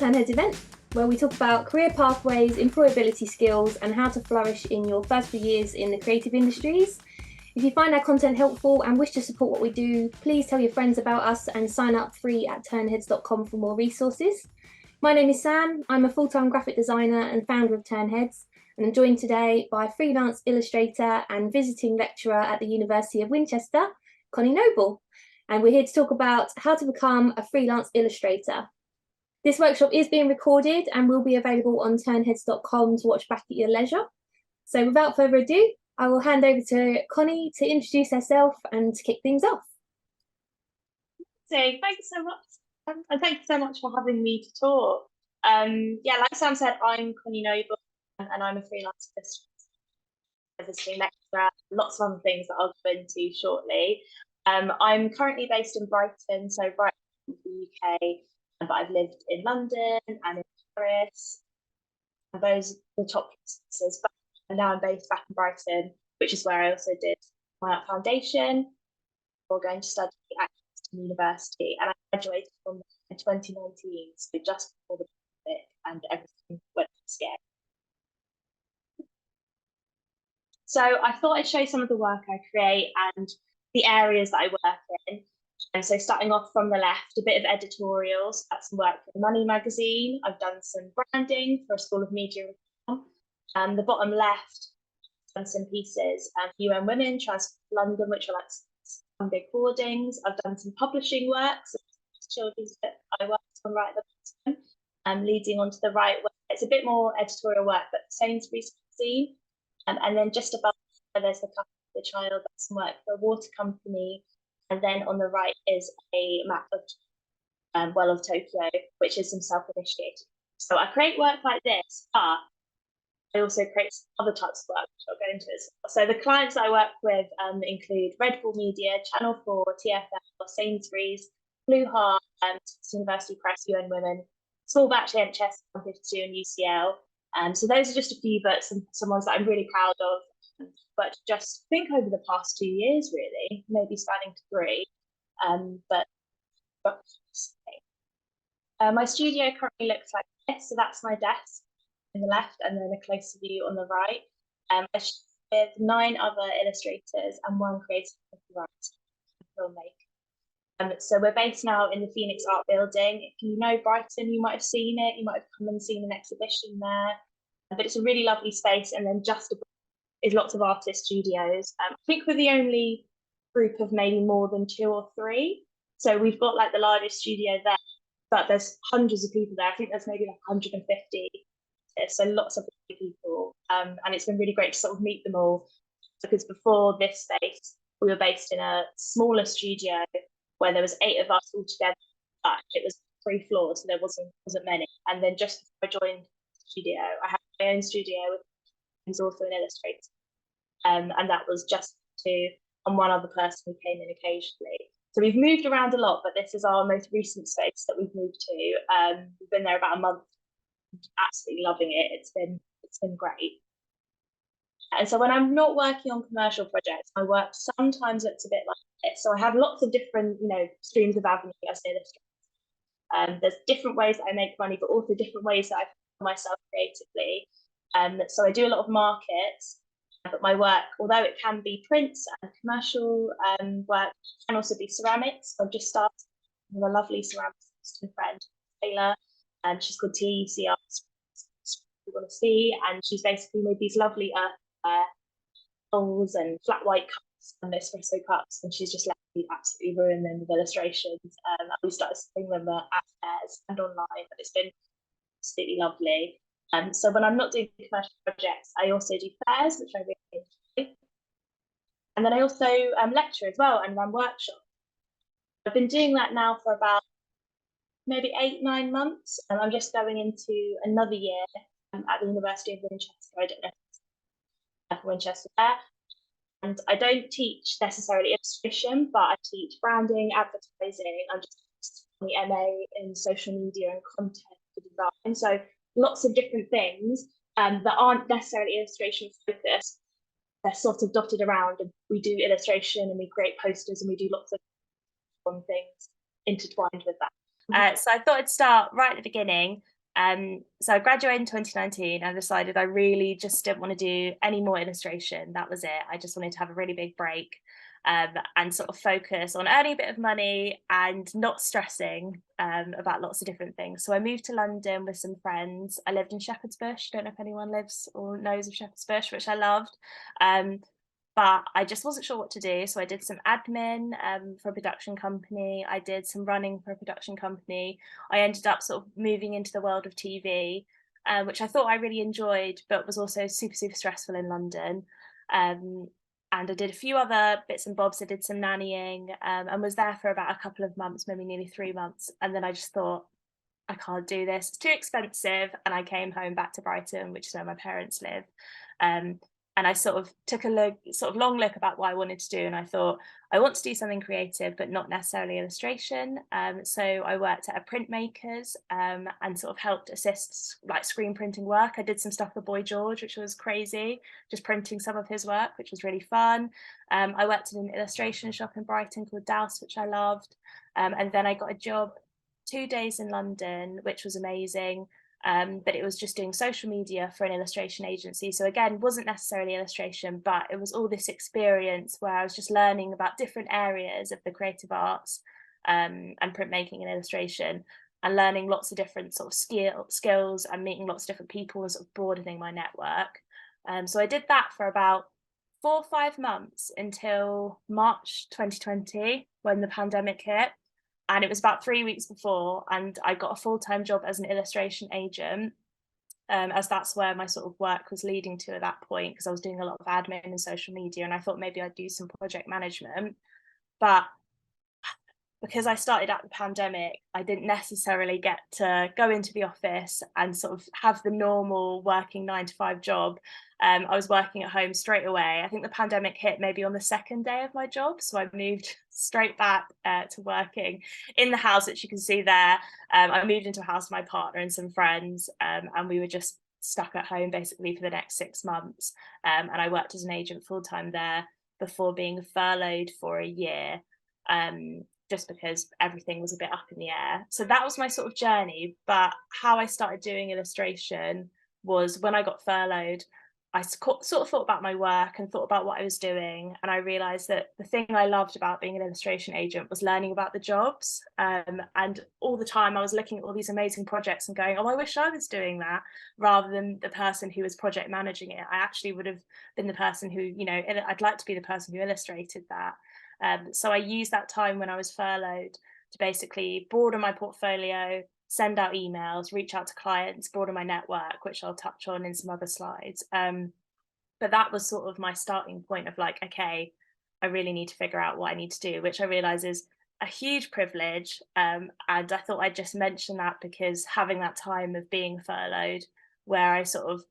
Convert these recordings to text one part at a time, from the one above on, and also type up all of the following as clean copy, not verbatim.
Ternheads event, where we talk about career pathways, employability skills, and how to flourish in your first few years in the creative industries. If you find our content helpful and wish to support what we do, please tell your friends about us and sign up free at ternheads.com for more resources. My name is Sam. I'm a full-time graphic designer and founder of Ternheads, and I'm joined today by freelance illustrator and visiting lecturer at the University of Winchester, Connie. And we're here to talk about how to become a freelance illustrator. This workshop is being recorded and will be available on ternheads.com to watch back at your leisure. So without further ado, I will hand over to Connie to introduce herself and to kick things off. So thanks so much, and thanks so much for having me to talk. Yeah, like Sam said, I'm Connie Noble, and I'm a freelance visiting lecturer, lots of other things that I'll go into shortly. I'm currently based in Brighton, so Brighton in the UK, but I've lived in London and in Paris, and those are the top places. But now I'm based back in Brighton, which is where I also did my art foundation before going to study at University, and I graduated from there in 2019, so just before the pandemic and everything went scared. So I thought I'd show some of the work I create and the areas that I work in. And so starting off from the left, a bit of editorials. That's some work for Money magazine. I've done some branding for a School of Media and the bottom left, I've done some pieces for UN Women, Transport London, which are like some big hoardings. I've done some publishing work, so children's that I worked on right at the bottom, leading on to the right, where it's a bit more editorial work, but Sainsbury's magazine. And then just above there's the couple of the child, that's some work for a water company. And then on the right is a map of Well of Tokyo, which is some self-initiated. So I create work like this, but I also create other types of work, which I'll go into as well. So the clients I work with include Red Bull Media, Channel 4, TFL, Sainsbury's, Blue Heart, University Press, UN Women, Small Batch NHS 152 and UCL. So those are just a few, but some ones that I'm really proud of. But just think over the past 2 years, really, maybe spanning to 3. My studio currently looks like this. So that's my desk in the left, and then a closer view on the right. With 9 other illustrators and 1 creative writer and filmmaker. So we're based now in the Phoenix Art Building. If you know Brighton, you might have seen it. You might have come and seen an exhibition there. But it's a really lovely space. And then just above is lots of artist studios. I think we're the only group of maybe more than 2 or 3. So we've got like the largest studio there, but there's hundreds of people there. I think there's maybe like 150. So lots of people. And it's been really great to sort of meet them all, because before this space, we were based in a smaller studio where there was 8 of us all together, but it was 3 floors, so there wasn't many. And then just before I joined the studio, I had my own studio who's also an illustrator. And that was just 2 and 1 other person who came in occasionally. So we've moved around a lot, but this is our most recent space that we've moved to. We've been there about a month, absolutely loving it. It's been great. And so when I'm not working on commercial projects, my work sometimes looks a bit like this. So I have lots of different, streams of avenue as an illustrator. There's different ways that I make money, but also different ways that I feel myself creatively. So I do a lot of markets, but my work, although it can be prints and commercial work, can also be ceramics. I've just started with a lovely ceramicist friend, Taylor, and she's called TECR. You want to see, and she's basically made these lovely earthenware bowls and flat white cups and espresso cups, and she's just let me absolutely ruin them with illustrations. We started selling them at fairs and online, but it's been absolutely lovely. So when I'm not doing commercial projects, I also do fairs, which I really enjoy. And then I also lecture as well and run workshops. I've been doing that now for about maybe 8-9 months, and I'm just going into another year at the University of Winchester. I don't know if Winchester there. And I don't teach necessarily illustration, but I teach branding, advertising. I'm just on the MA in social media and content design. So lots of different things that aren't necessarily illustration focused. They're sort of dotted around, and we do illustration and we create posters and we do lots of fun things intertwined with that. So I thought I'd start right at the beginning So I graduated in 2019 and decided I really just didn't want to do any more illustration. That was it. I just wanted to have a really big break, and sort of focus on earning a bit of money and not stressing about lots of different things. So I moved to London with some friends. I lived in Shepherd's Bush. Don't know if anyone lives or knows of Shepherd's Bush, which I loved. Um, but I just wasn't sure what to do. So I did some admin for a production company. I did some running for a production company. I ended up sort of moving into the world of TV, which I thought I really enjoyed, but was also super, super stressful in London. Um, and I did a few other bits and bobs. I did some nannying, and was there for about a couple of months, maybe nearly 3 months. And then I just thought, I can't do this. It's too expensive. And I came home back to Brighton, which is where my parents live. Um, and I sort of took a look, sort of long look about what I wanted to do. And I thought, I want to do something creative, but not necessarily illustration. So I worked at a printmakers, and sort of helped assist like screen printing work. I did some stuff for Boy George, which was crazy, just printing some of his work, which was really fun. I worked in an illustration shop in Brighton called Douse, which I loved. And then I got a job 2 days in London, which was amazing. But it was just doing social media for an illustration agency. So again, wasn't necessarily illustration, but it was all this experience where I was just learning about different areas of the creative arts, and printmaking and illustration, and learning lots of different sort of skills and meeting lots of different people and sort of broadening my network. So I did that for about 4 or 5 months until March 2020 when the pandemic hit. And it was about 3 weeks before, and I got a full-time job as an illustration agent, as that's where my sort of work was leading to at that point, because I was doing a lot of admin and social media, and I thought maybe I'd do some project management. But because I started at the pandemic, I didn't necessarily get to go into the office and sort of have the normal working 9 to 5 job. I was working at home straight away. I think the pandemic hit maybe on the second day of my job. So I moved straight back to working in the house, which you can see there. I moved into a house with my partner and some friends, and we were just stuck at home basically for the next 6 months. And I worked as an agent full time there before being furloughed for a year. Just because everything was a bit up in the air. So that was my sort of journey. But how I started doing illustration was when I got furloughed, I sort of thought about my work and thought about what I was doing. And I realized that the thing I loved about being an illustration agent was learning about the jobs. And all the time I was looking at all these amazing projects and going, oh, I wish I was doing that, rather than the person who was project managing it. I actually would have been the person who, I'd like to be the person who illustrated that. So I used that time when I was furloughed to basically broaden my portfolio, send out emails, reach out to clients, broaden my network, which I'll touch on in some other slides. But that was sort of my starting point of like, okay, I really need to figure out what I need to do, which I realize is a huge privilege. And I thought I'd just mention that because having that time of being furloughed, where I sort of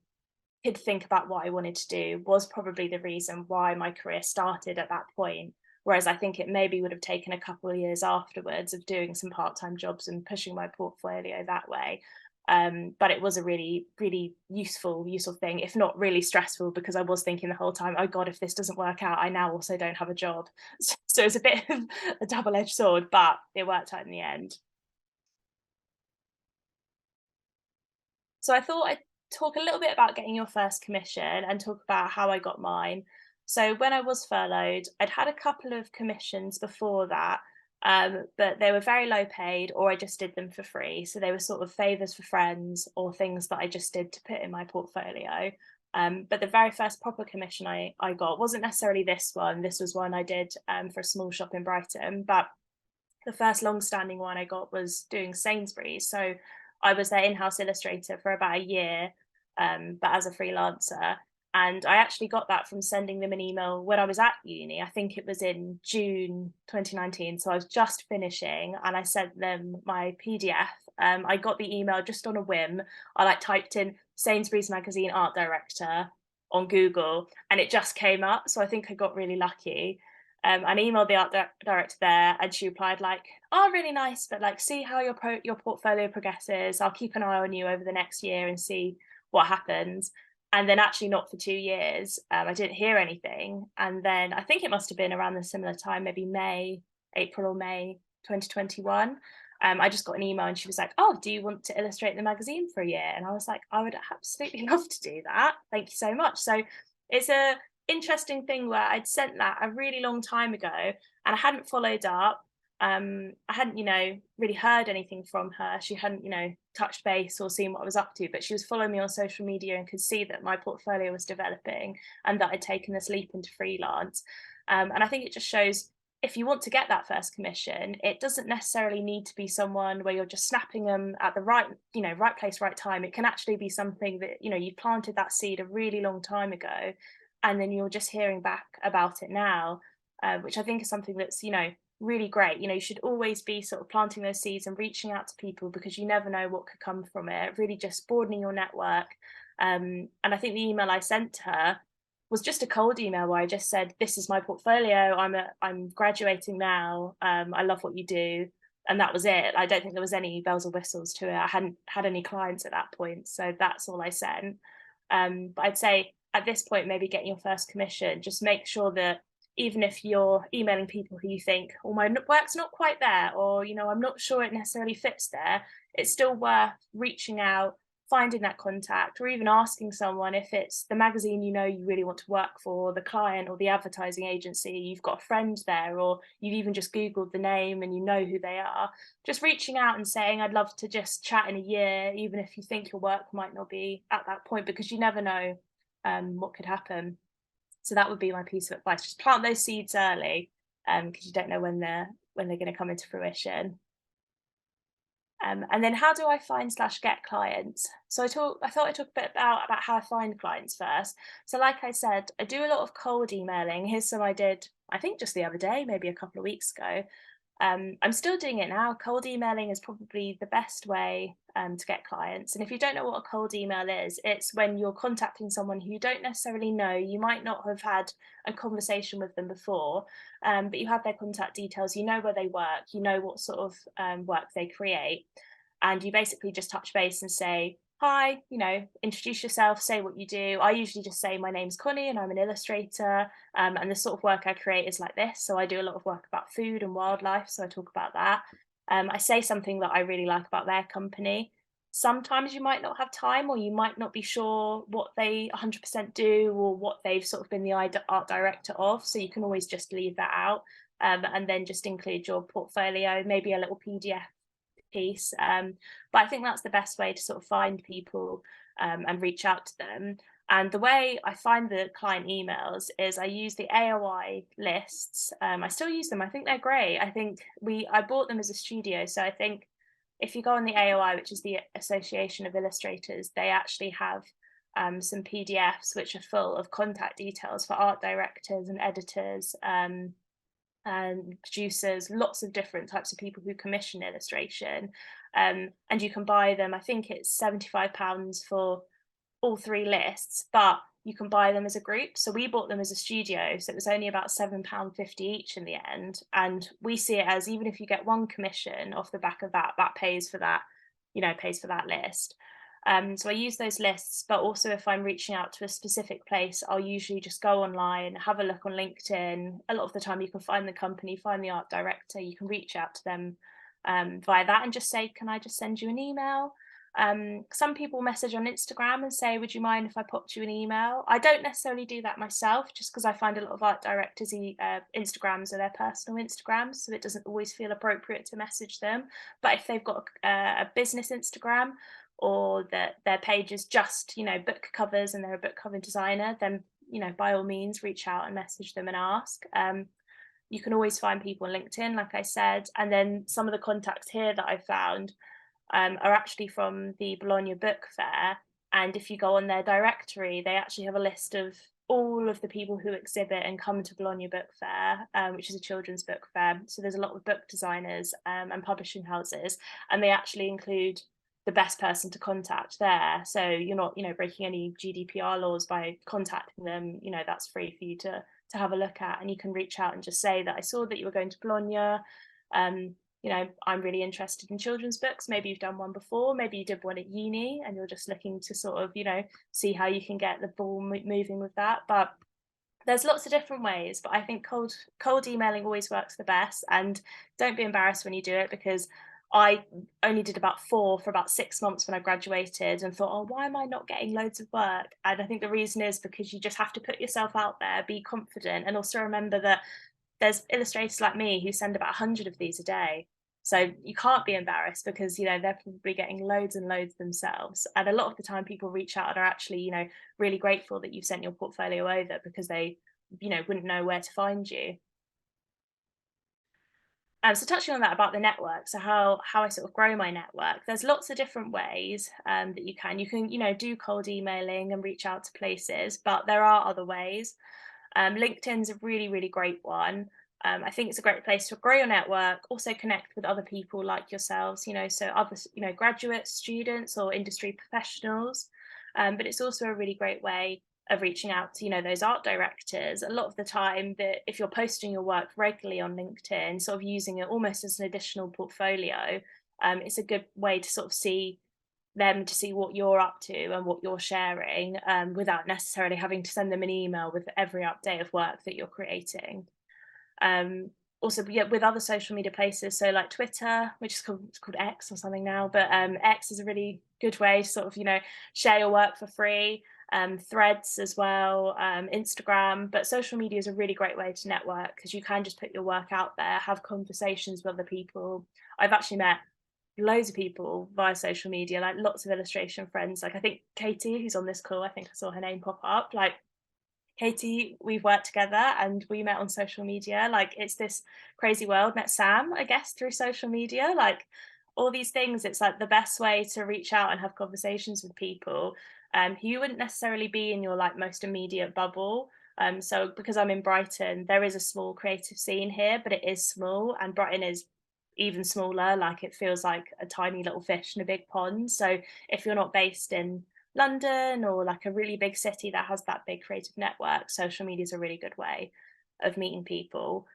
could think about what I wanted to do, was probably the reason why my career started at that point. Whereas I think it maybe would have taken a couple of years afterwards of doing some part-time jobs and pushing my portfolio that way. But it was a really, really useful thing, if not really stressful, because I was thinking the whole time, oh God, if this doesn't work out, I now also don't have a job. So it's a bit of a double-edged sword, but it worked out in the end. So I thought I'd talk a little bit about getting your first commission and talk about how I got mine. So when I was furloughed, I'd had a couple of commissions before that, but they were very low paid, or I just did them for free. So they were sort of favors for friends or things that I just did to put in my portfolio. But the very first proper commission I got wasn't necessarily this one. This was one I did for a small shop in Brighton, but the first long-standing one I got was doing Sainsbury's. So I was their in-house illustrator for about a year, but as a freelancer. And I actually got that from sending them an email when I was at uni. I think it was in June 2019. So I was just finishing and I sent them my PDF. I got the email just on a whim. I typed in Sainsbury's magazine art director on Google and it just came up. So I think I got really lucky. And emailed the art director there, and she replied like, "Oh, really nice, but like, see how your portfolio progresses. I'll keep an eye on you over the next year and see what happens." And then actually not for 2 years, I didn't hear anything. And then I think it must have been around the similar time, maybe April or May 2021. I just got an email and she was like, oh, do you want to illustrate the magazine for a year? And I was like, I would absolutely love to do that. Thank you so much. So it's a interesting thing where I'd sent that a really long time ago and I hadn't followed up. I hadn't, really heard anything from her. She hadn't, touched base or seen what I was up to, but she was following me on social media and could see that my portfolio was developing and that I'd taken this leap into freelance. And I think it just shows, if you want to get that first commission, it doesn't necessarily need to be someone where you're just snapping them at the right, right place, right time. It can actually be something that, you planted that seed a really long time ago, and then you're just hearing back about it now, which I think is something that's, really great. You should always be sort of planting those seeds and reaching out to people, because you never know what could come from it. Really just broadening your network. And I think the email I sent to her was just a cold email where I just said, this is my portfolio, I'm graduating now, I love what you do. And that was it. I don't think there was any bells or whistles to it. I hadn't had any clients at that point, so that's all I sent. But I'd say at this point, maybe getting your first commission, just make sure that even if you're emailing people who you think, oh, my work's not quite there, or I'm not sure it necessarily fits there, it's still worth reaching out, finding that contact, or even asking someone if it's the magazine you really want to work for, the client or the advertising agency, you've got a friend there, or you've even just Googled the name and you know who they are. Just reaching out and saying, I'd love to just chat in a year, even if you think your work might not be at that point, because you never know what could happen. So that would be my piece of advice. Just plant those seeds early, because you don't know when they're going to come into fruition. And then how do I find / get clients? So I thought I'd talk a bit about how I find clients first. So like I said, I do a lot of cold emailing. Here's some I did, I think just the other day, maybe a couple of weeks ago. I'm still doing it now. Cold emailing is probably the best way to get clients. And if you don't know what a cold email is, it's when you're contacting someone who you don't necessarily know. You might not have had a conversation with them before, but you have their contact details. You know where they work. You know what sort of work they create. And you basically just touch base and say, hi, introduce yourself, say what you do. I usually just say, my name's Connie and I'm an illustrator. And the sort of work I create is like this. So I do a lot of work about food and wildlife. So I talk about that. I say something that I really like about their company. Sometimes you might not have time, or you might not be sure what they 100% do, or what they've sort of been the art director of. So you can always just leave that out, and then just include your portfolio, maybe a little PDF piece. But I think that's the best way to sort of find people and reach out to them. And the way I find the client emails is I use the AOI lists. I still use them. I think they're great. I think I bought them as a studio. So I think if you go on the AOI, which is the Association of Illustrators, they actually have some PDFs which are full of contact details for art directors and editors, and producers, lots of different types of people who commission illustration. And you can buy them, I think it's £75 for all 3 lists, but you can buy them as a group. So we bought them as a studio, so it was only about £7.50 each in the end. And we see it as, even if you get one commission off the back of that, that pays for that, pays for that list. So I use those lists, but also if I'm reaching out to a specific place, I'll usually just go online, have a look on LinkedIn. A lot of the time you can find the company, find the art director, you can reach out to them via that and just say, can I just send you an email? Some people message on Instagram and say, would you mind if I popped you an email? I don't necessarily do that myself, just because I find a lot of art directors' Instagrams are their personal Instagrams, so it doesn't always feel appropriate to message them. But if they've got a business Instagram, or that their page is just, book covers and they're a book cover designer, then, by all means, reach out and message them and ask. You can always find people on LinkedIn, like I said. And then some of the contacts here that I've found are actually from the Bologna Book Fair. And if you go on their directory, they actually have a list of all of the people who exhibit and come to Bologna Book Fair, which is a children's book fair. So there's a lot of book designers and publishing houses, and they actually include the best person to contact there. So you're not, breaking any GDPR laws by contacting them. That's free for you to have a look at, and you can reach out and just say that I saw that you were going to Bologna. I'm really interested in children's books. Maybe you've done one before, maybe you did one at uni and you're just looking to sort of, see how you can get the ball moving with that. But there's lots of different ways, but I think cold emailing always works the best. And don't be embarrassed when you do it, because I only did about 4 for about 6 months when I graduated, and thought, oh, why am I not getting loads of work? And I think the reason is because you just have to put yourself out there, be confident, and also remember that there's illustrators like me who send about 100 of these a day. So you can't be embarrassed, because, you know, they're probably getting loads and loads themselves. And a lot of the time people reach out and are actually, you know, really grateful that you've sent your portfolio over, because they, you know, wouldn't know where to find you. So touching on that about the network, so how I sort of grow my network, there's lots of different ways that you can, you know, do cold emailing and reach out to places, but there are other ways. LinkedIn's a really, really great one. I think it's a great place to grow your network, also connect with other people like yourselves, you know, so other, you know, graduates, students, or industry professionals. But it's also a really great way of reaching out to, you know, those art directors. A lot of the time, that if you're posting your work regularly on LinkedIn, sort of using it almost as an additional portfolio, it's a good way to sort of see them, to see what you're up to and what you're sharing, without necessarily having to send them an email with every update of work that you're creating. Also, yeah, with other social media places, so like Twitter, which is called, it's called X or something now, but X is a really good way to sort of, you know, share your work for free. Threads as well, Instagram, but social media is a really great way to network, because you can just put your work out there, have conversations with other people. I've actually met loads of people via social media, like lots of illustration friends. Like I think Katie, who's on this call, I think I saw her name pop up. Like Katie, we've worked together and we met on social media. Like it's this crazy world. Met Sam, I guess, through social media. Like all these things, it's like the best way to reach out and have conversations with people who you wouldn't necessarily be in your like most immediate bubble. So because I'm in Brighton, there is a small creative scene here, but it is small, and Brighton is even smaller. Like it feels like a tiny little fish in a big pond. So if you're not based in London or like a really big city that has that big creative network, social media is a really good way of meeting people.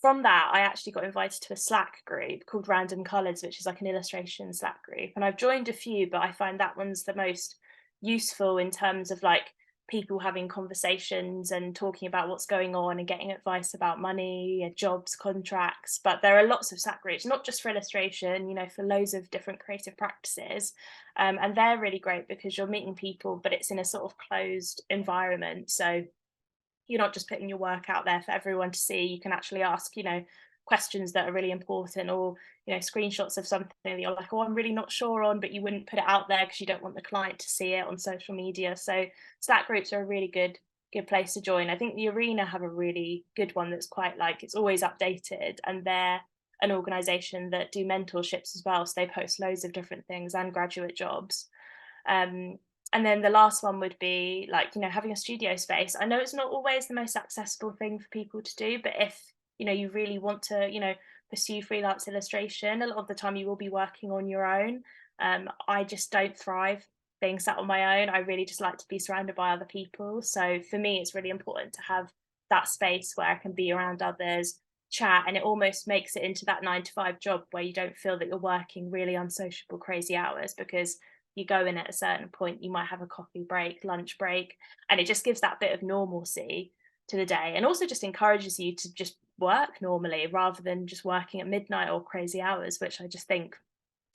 From that, I actually got invited to a Slack group called Random Colours, which is like an illustration Slack group. And I've joined a few, but I find that one's the most useful in terms of like people having conversations and talking about what's going on and getting advice about money, jobs, contracts. But there are lots of Slack groups, not just for illustration, you know, for loads of different creative practices. And they're really great because you're meeting people, but it's in a sort of closed environment. So you're not just putting your work out there for everyone to see. You can actually ask, you know, questions that are really important, or, you know, screenshots of something that you're like, oh, I'm really not sure on, but you wouldn't put it out there because you don't want the client to see it on social media. So Slack groups are a really good place to join. I think the Arena have a really good one that's quite like, it's always updated, and they're an organization that do mentorships as well. So they post loads of different things and graduate jobs. And then the last one would be like, you know, having a studio space. I know it's not always the most accessible thing for people to do, but if, you know, you really want to, you know, pursue freelance illustration, a lot of the time you will be working on your own. I just don't thrive being sat on my own. I really just like to be surrounded by other people. So for me, it's really important to have that space where I can be around others, chat, and it almost makes it into that 9 to 5 job where you don't feel that you're working really unsociable, crazy hours, because you go in at a certain point, you might have a coffee break, lunch break, and it just gives that bit of normalcy to the day, and also just encourages you to just work normally rather than just working at midnight or crazy hours, which I just think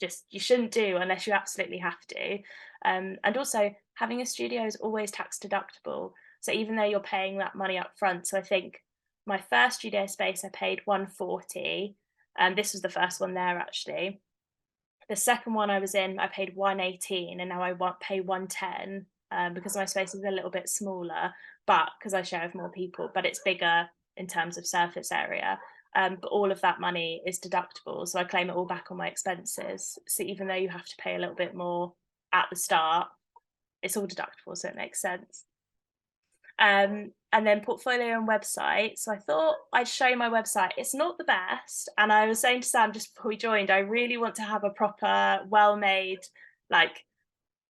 just you shouldn't do unless you absolutely have to. And also having a studio is always tax deductible. So even though you're paying that money up front, so I think my first studio space I paid 140, and this was the first one there actually. The second one I was in, I paid 118, and now I pay 110 because my space is a little bit smaller, but because I share with more people, but it's bigger in terms of surface area. But all of that money is deductible, so I claim it all back on my expenses. So even though you have to pay a little bit more at the start, it's all deductible, so it makes sense. And then portfolio and website. So I thought I'd show my website. It's not the best. And I was saying to Sam just before we joined, I really want to have a proper, well-made, like,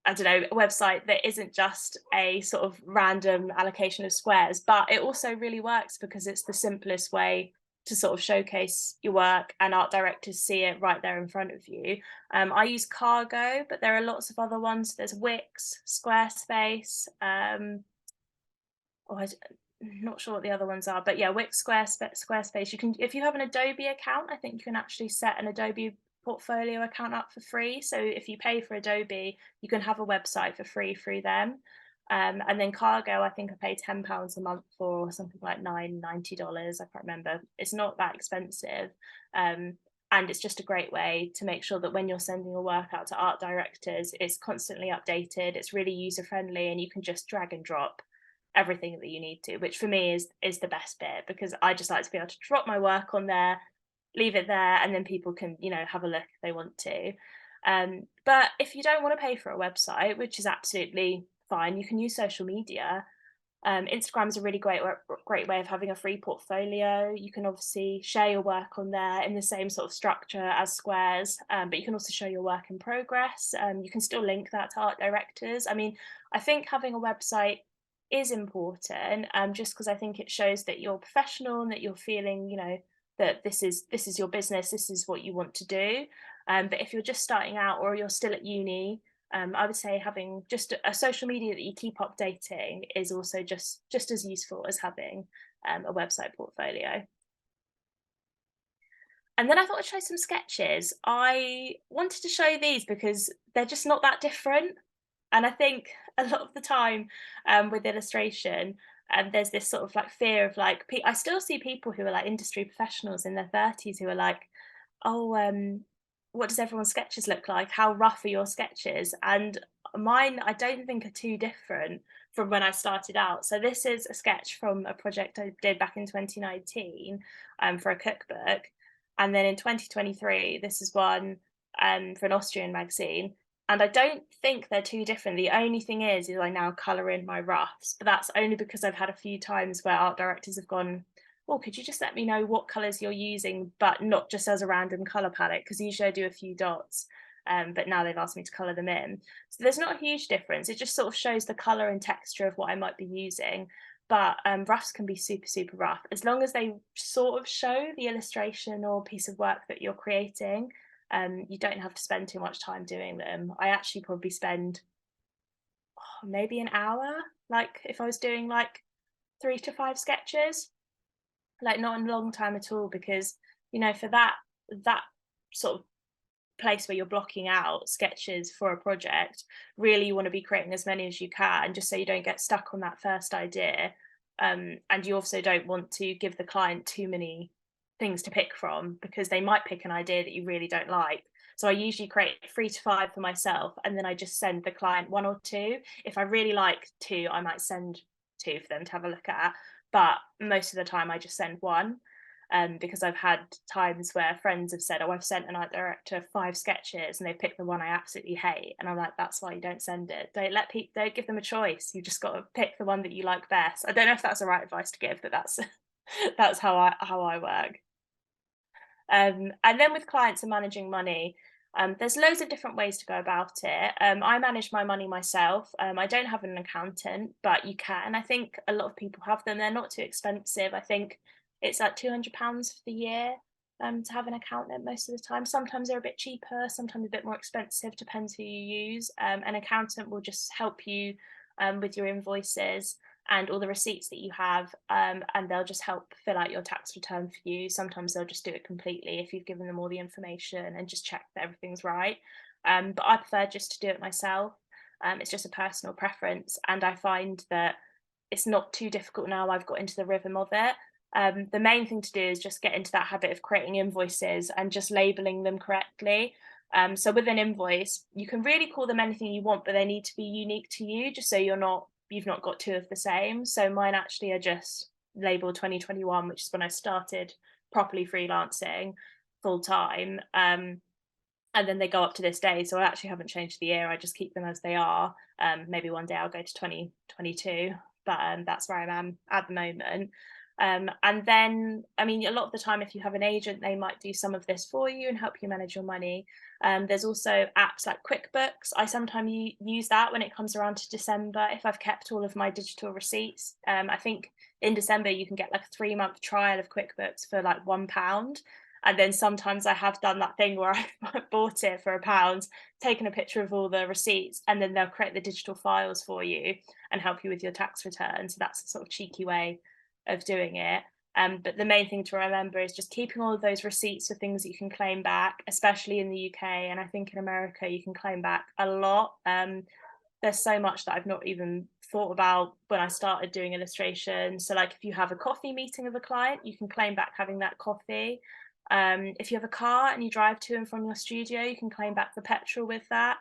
I don't know, a website that isn't just a sort of random allocation of squares, but it also really works because it's the simplest way to sort of showcase your work and art directors see it right there in front of you. I use Cargo, but there are lots of other ones. There's Wix, Squarespace, not sure what the other ones are, but yeah, Wix, Squarespace. You can, if you have an Adobe account, I think you can actually set an Adobe portfolio account up for free. So if you pay for Adobe, you can have a website for free through them. And then Cargo, I think I pay £10 a month for, something like $90. I can't remember. It's not that expensive. And it's just a great way to make sure that when you're sending your work out to art directors, it's constantly updated, it's really user friendly, and you can just drag and drop everything that you need to, which for me is the best bit, because I just like to be able to drop my work on there, leave it there, and then people can, you know, have a look if they want to. But if you don't want to pay for a website, which is absolutely fine, you can use social media. Instagram is a really great way of having a free portfolio. You can obviously share your work on there in the same sort of structure as Squares, but you can also show your work in progress. You can still link that to art directors. I mean, I think having a website is important, just because I think it shows that you're professional and that you're feeling, you know, that this is your business, this is what you want to do. But if you're just starting out or you're still at uni, I would say having just a social media that you keep updating is also just as useful as having a website portfolio. And then I thought I'd show some sketches. I wanted to show these because they're just not that different. And I think a lot of the time with illustration, there's this sort of like fear of like, I still see people who are like industry professionals in their 30s who are like, oh, what does everyone's sketches look like? How rough are your sketches? And mine, I don't think are too different from when I started out. So this is a sketch from a project I did back in 2019 for a cookbook. And then in 2023, this is one for an Austrian magazine. And I don't think they're too different. The only thing is I now colour in my roughs, but that's only because I've had a few times where art directors have gone, well, could you just let me know what colours you're using, but not just as a random colour palette, because usually I do a few dots, but now they've asked me to colour them in. So there's not a huge difference. It just sort of shows the colour and texture of what I might be using. But roughs can be super, super rough. As long as they sort of show the illustration or piece of work that you're creating, you don't have to spend too much time doing them. I actually probably spend maybe an hour, like if I was doing like 3 to 5 sketches, like not a long time at all, because, you know, for that sort of place where you're blocking out sketches for a project, really you want to be creating as many as you can, just so you don't get stuck on that first idea. And you also don't want to give the client too many things to pick from, because they might pick an idea that you really don't like. So I usually create 3 to 5 for myself, and then I just send the client 1 or 2. If I really like 2, I might send 2 for them to have a look at, but most of the time I just send 1. Because I've had times where friends have said, oh, I've sent an art director 5 sketches and they picked the one I absolutely hate, and I'm like, that's why you don't send it. Don't give them a choice. You just got to pick the one that you like best. I don't know if that's the right advice to give, but that's that's how I work. And then with clients and managing money, there's loads of different ways to go about it. I manage my money myself. I don't have an accountant, but you can. I think a lot of people have them. They're not too expensive. I think it's like £200 for the year to have an accountant most of the time. Sometimes they're a bit cheaper, sometimes a bit more expensive, depends who you use. An accountant will just help you with your invoices and all the receipts that you have, and they'll just help fill out your tax return for you. Sometimes they'll just do it completely if you've given them all the information and just check that everything's right. But I prefer just to do it myself. It's just a personal preference, and I find that it's not too difficult now. I've got into the rhythm of it. The main thing to do is just get into that habit of creating invoices and just labeling them correctly. So with an invoice, you can really call them anything you want, but they need to be unique to you, just so you've not got 2 of the same. So mine actually are just labeled 2021, which is when I started properly freelancing full time. And then they go up to this day. So I actually haven't changed the year. I just keep them as they are. Maybe one day I'll go to 2022, but that's where I am at the moment. And then, I mean, a lot of the time, if you have an agent, they might do some of this for you and help you manage your money. There's also apps like QuickBooks. I sometimes use that when it comes around to December, if I've kept all of my digital receipts. I think in December, you can get like a 3-month trial of QuickBooks for like £1. And then sometimes I have done that thing where I bought it for £1, taken a picture of all the receipts, and then they'll create the digital files for you and help you with your tax return. So that's a sort of cheeky way of doing it. But the main thing to remember is just keeping all of those receipts for things that you can claim back, especially in the UK. And I think in America, you can claim back a lot. There's so much that I've not even thought about when I started doing illustration. So like if you have a coffee meeting with a client, you can claim back having that coffee. If you have a car and you drive to and from your studio, you can claim back the petrol with that.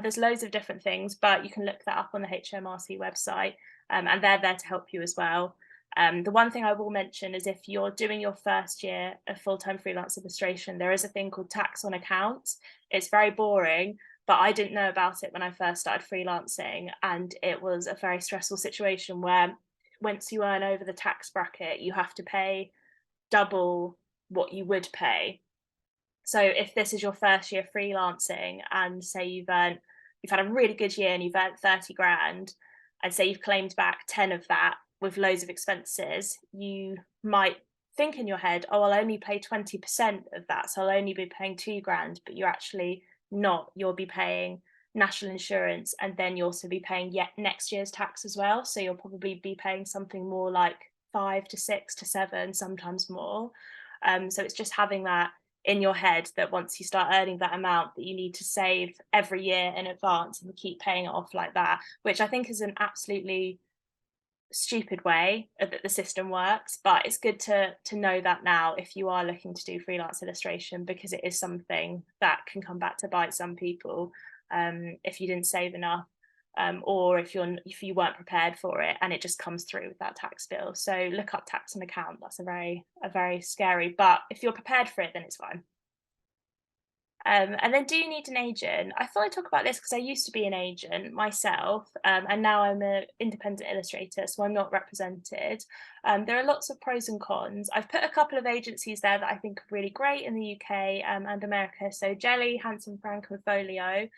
There's loads of different things, but you can look that up on the HMRC website, and they're there to help you as well. The one thing I will mention is if you're doing your first year of full-time freelance illustration, there is a thing called tax on accounts. It's very boring, but I didn't know about it when I first started freelancing, and it was a very stressful situation where once you earn over the tax bracket, you have to pay double what you would pay. So if this is your first year freelancing and say you've had a really good year and you've earned 30 grand, and say you've claimed back 10 of that with loads of expenses, you might think in your head, oh, I'll only pay 20% of that, so I'll only be paying 2 grand, but you're actually not. You'll be paying national insurance, and then you'll also be paying yet next year's tax as well. So you'll probably be paying something more like 5 to 6 to 7, sometimes more. So it's just having that in your head that once you start earning that amount, that you need to save every year in advance and keep paying it off like that, which I think is an absolutely stupid way that the system works. But it's good to know that now if you are looking to do freelance illustration, because it is something that can come back to bite some people if you didn't save enough, or if you weren't prepared for it and it just comes through with that tax bill. So look up tax on account. That's a very scary, but if you're prepared for it, then it's fine. And then, do you need an agent? I thought I'd talk about this because I used to be an agent myself, and now I'm an independent illustrator, so I'm not represented. There are lots of pros and cons. I've put a couple of agencies there that I think are really great in the UK and America. So Jelly, Handsome Frank and Folio,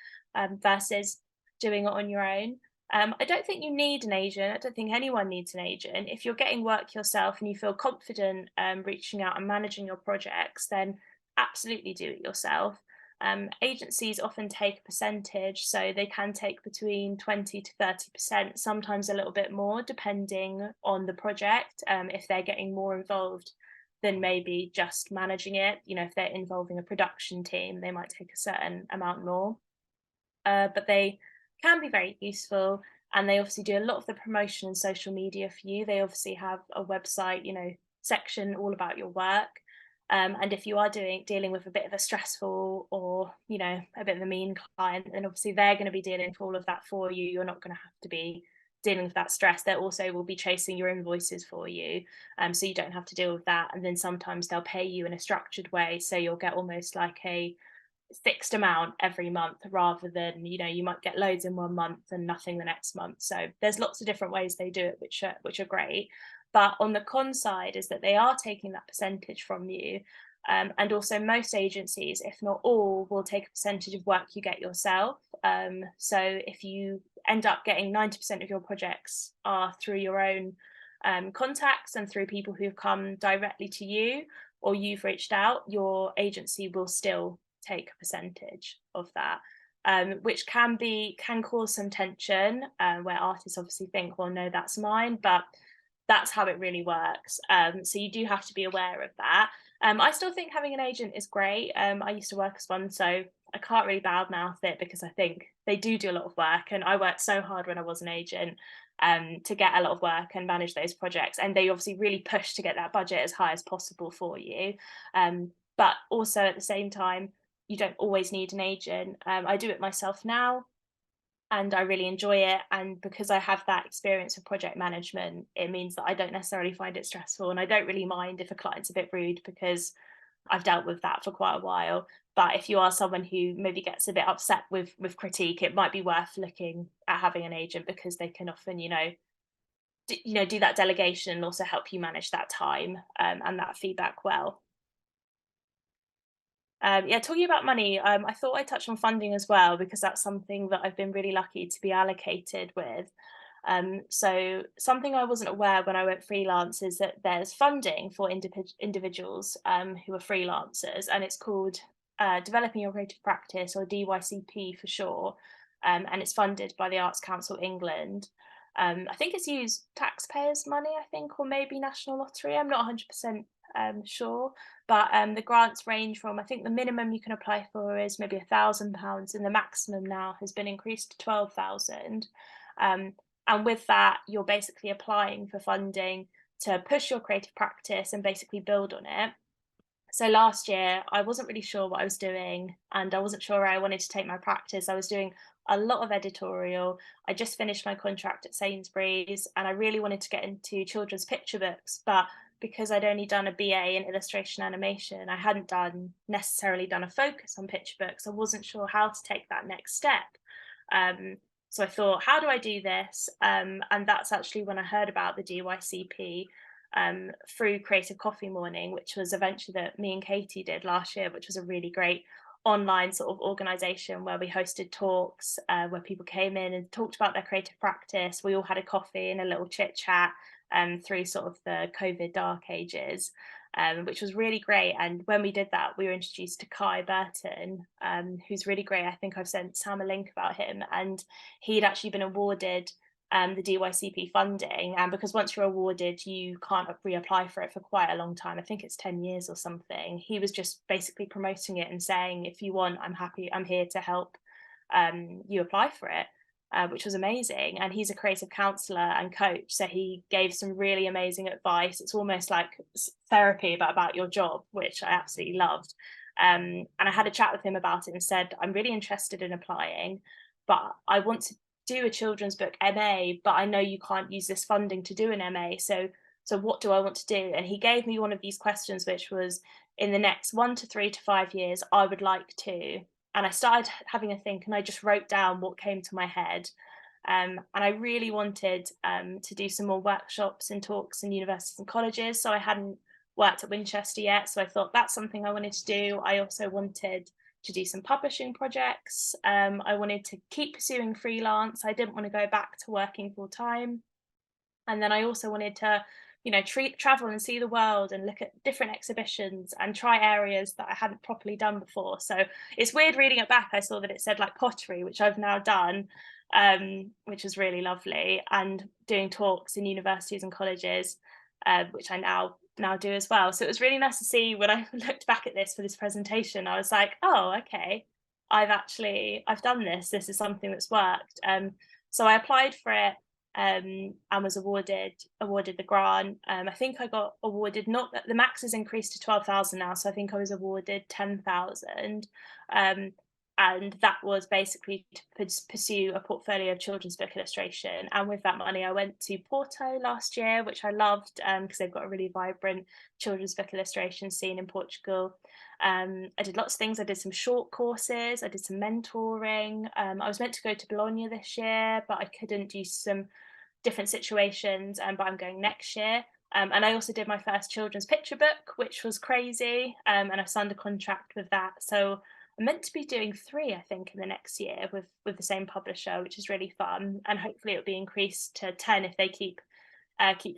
versus doing it on your own. I don't think you need an agent. I don't think anyone needs an agent. If you're getting work yourself and you feel confident reaching out and managing your projects, then absolutely do it yourself. Agencies often take a percentage, so they can take between 20 to 30%, sometimes a little bit more, depending on the project. If they're getting more involved than maybe just managing it, if they're involving a production team, they might take a certain amount more. But they can be very useful, and they obviously do a lot of the promotion and social media for you. They obviously have a website, section all about your work. And if you are dealing with a bit of a stressful or a bit of a mean client, then obviously they're going to be dealing with all of that for you. You're not going to have to be dealing with that stress. They also will be chasing your invoices for you, so you don't have to deal with that. And then sometimes they'll pay you in a structured way, so you'll get almost like a fixed amount every month, rather than you might get loads in one month and nothing the next month. So there's lots of different ways they do it, which are great. But on the con side is that they are taking that percentage from you. And also most agencies, if not all, will take a percentage of work you get yourself. So if you end up getting 90% of your projects are through your own contacts and through people who've come directly to you, or you've reached out, your agency will still take a percentage of that. Which can cause some tension, where artists obviously think, well, no, that's mine, but that's how it really works. So you do have to be aware of that. I still think having an agent is great. I used to work as one, so I can't really badmouth it, because I think they do a lot of work, and I worked so hard when I was an agent to get a lot of work and manage those projects, and they obviously really push to get that budget as high as possible for you. But also at the same time, you don't always need an agent. I do it myself now, and I really enjoy it. And because I have that experience of project management, it means that I don't necessarily find it stressful, and I don't really mind if a client's a bit rude, because I've dealt with that for quite a while. But if you are someone who maybe gets a bit upset with critique, it might be worth looking at having an agent, because they can often, do that delegation and also help you manage that time and that feedback well. Talking about money, I thought I'd touch on funding as well, because that's something that I've been really lucky to be allocated with. So something I wasn't aware when I went freelance is that there's funding for individuals who are freelancers, and it's called Developing Your Creative Practice, or DYCP for short, and it's funded by the Arts Council England. I think it's used taxpayers' money, I think, or maybe National Lottery. I'm not 100% sure, but the grants range from, I think the minimum you can apply for is maybe £1,000, and the maximum now has been increased to 12,000. And with that, you're basically applying for funding to push your creative practice and basically build on it. So last year, I wasn't really sure what I was doing, and I wasn't sure where I wanted to take my practice. I was doing a lot of editorial. I just finished my contract at Sainsbury's, and I really wanted to get into children's picture books. But because I'd only done a BA in illustration animation, I hadn't necessarily done a focus on picture books. I wasn't sure how to take that next step. So I thought, how do I do this? And that's actually when I heard about the DYCP. Through CreativeCoffee Morning, which was a venture that me and Katie did last year, which was a really great online sort of organisation where we hosted talks where people came in and talked about their creative practice. We all had a coffee and a little chit chat through sort of the COVID dark ages, which was really great. And when we did that, we were introduced to Kai Burton, who's really great. I think I've sent Sam a link about him, and he'd actually been awarded the DYCP funding, and because once you're awarded you can't reapply for it for quite a long time. I think it's 10 years or something. He was just basically promoting it and saying, if you want, I'm here to help you apply for it, which was amazing. And he's a creative counsellor and coach, so he gave some really amazing advice. It's almost like therapy about your job, which I absolutely loved. And I had a chat with him about it and said, I'm really interested in applying, but I want to do a children's book MA, but I know you can't use this funding to do an MA. So what do I want to do? And he gave me one of these questions, which was, in the next 1 to 3 to 5 years, I would like to. And I started having a think, and I just wrote down what came to my head. And I really wanted to do some more workshops and talks in universities and colleges. So I hadn't worked at Winchester yet. So I thought that's something I wanted to do. I also wanted to do some publishing projects. I wanted to keep pursuing freelance. I didn't want to go back to working full time. And then I also wanted to, travel and see the world and look at different exhibitions and try areas that I hadn't properly done before. So it's weird reading it back. I saw that it said like pottery, which I've now done, which is really lovely, and doing talks in universities and colleges, which I now do as well. So it was really nice to see when I looked back at this for this presentation. I was like, oh, okay, I've done this. This is something that's worked. So I applied for it and was awarded the grant. I think I got awarded, not that the max is increased to 12,000 now, so I think I was awarded 10,000. And that was basically to pursue a portfolio of children's book illustration. And with that money, I went to Porto last year, which I loved because they've got a really vibrant children's book illustration scene in Portugal. I did lots of things. I did some short courses. I did some mentoring. I was meant to go to Bologna this year, but I couldn't due to some different situations, but I'm going next year. And I also did my first children's picture book, which was crazy. And I signed a contract with that. So I'm meant to be doing 3, I think, in the next year with the same publisher, which is really fun. And hopefully it'll be increased to 10 if they keep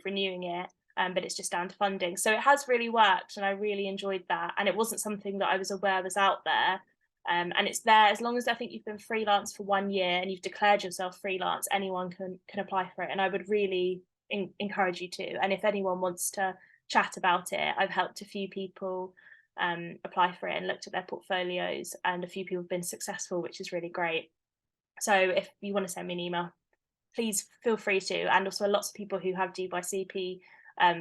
renewing it. But it's just down to funding. So it has really worked, and I really enjoyed that. And it wasn't something that I was aware was out there. And it's there as long as I think you've been freelance for 1 year and you've declared yourself freelance, anyone can apply for it. And I would really encourage you to. And if anyone wants to chat about it, I've helped a few people apply for it and looked at their portfolios, and a few people have been successful, which is really great. So if you want to send me an email, please feel free to. And also lots of people who have DYCP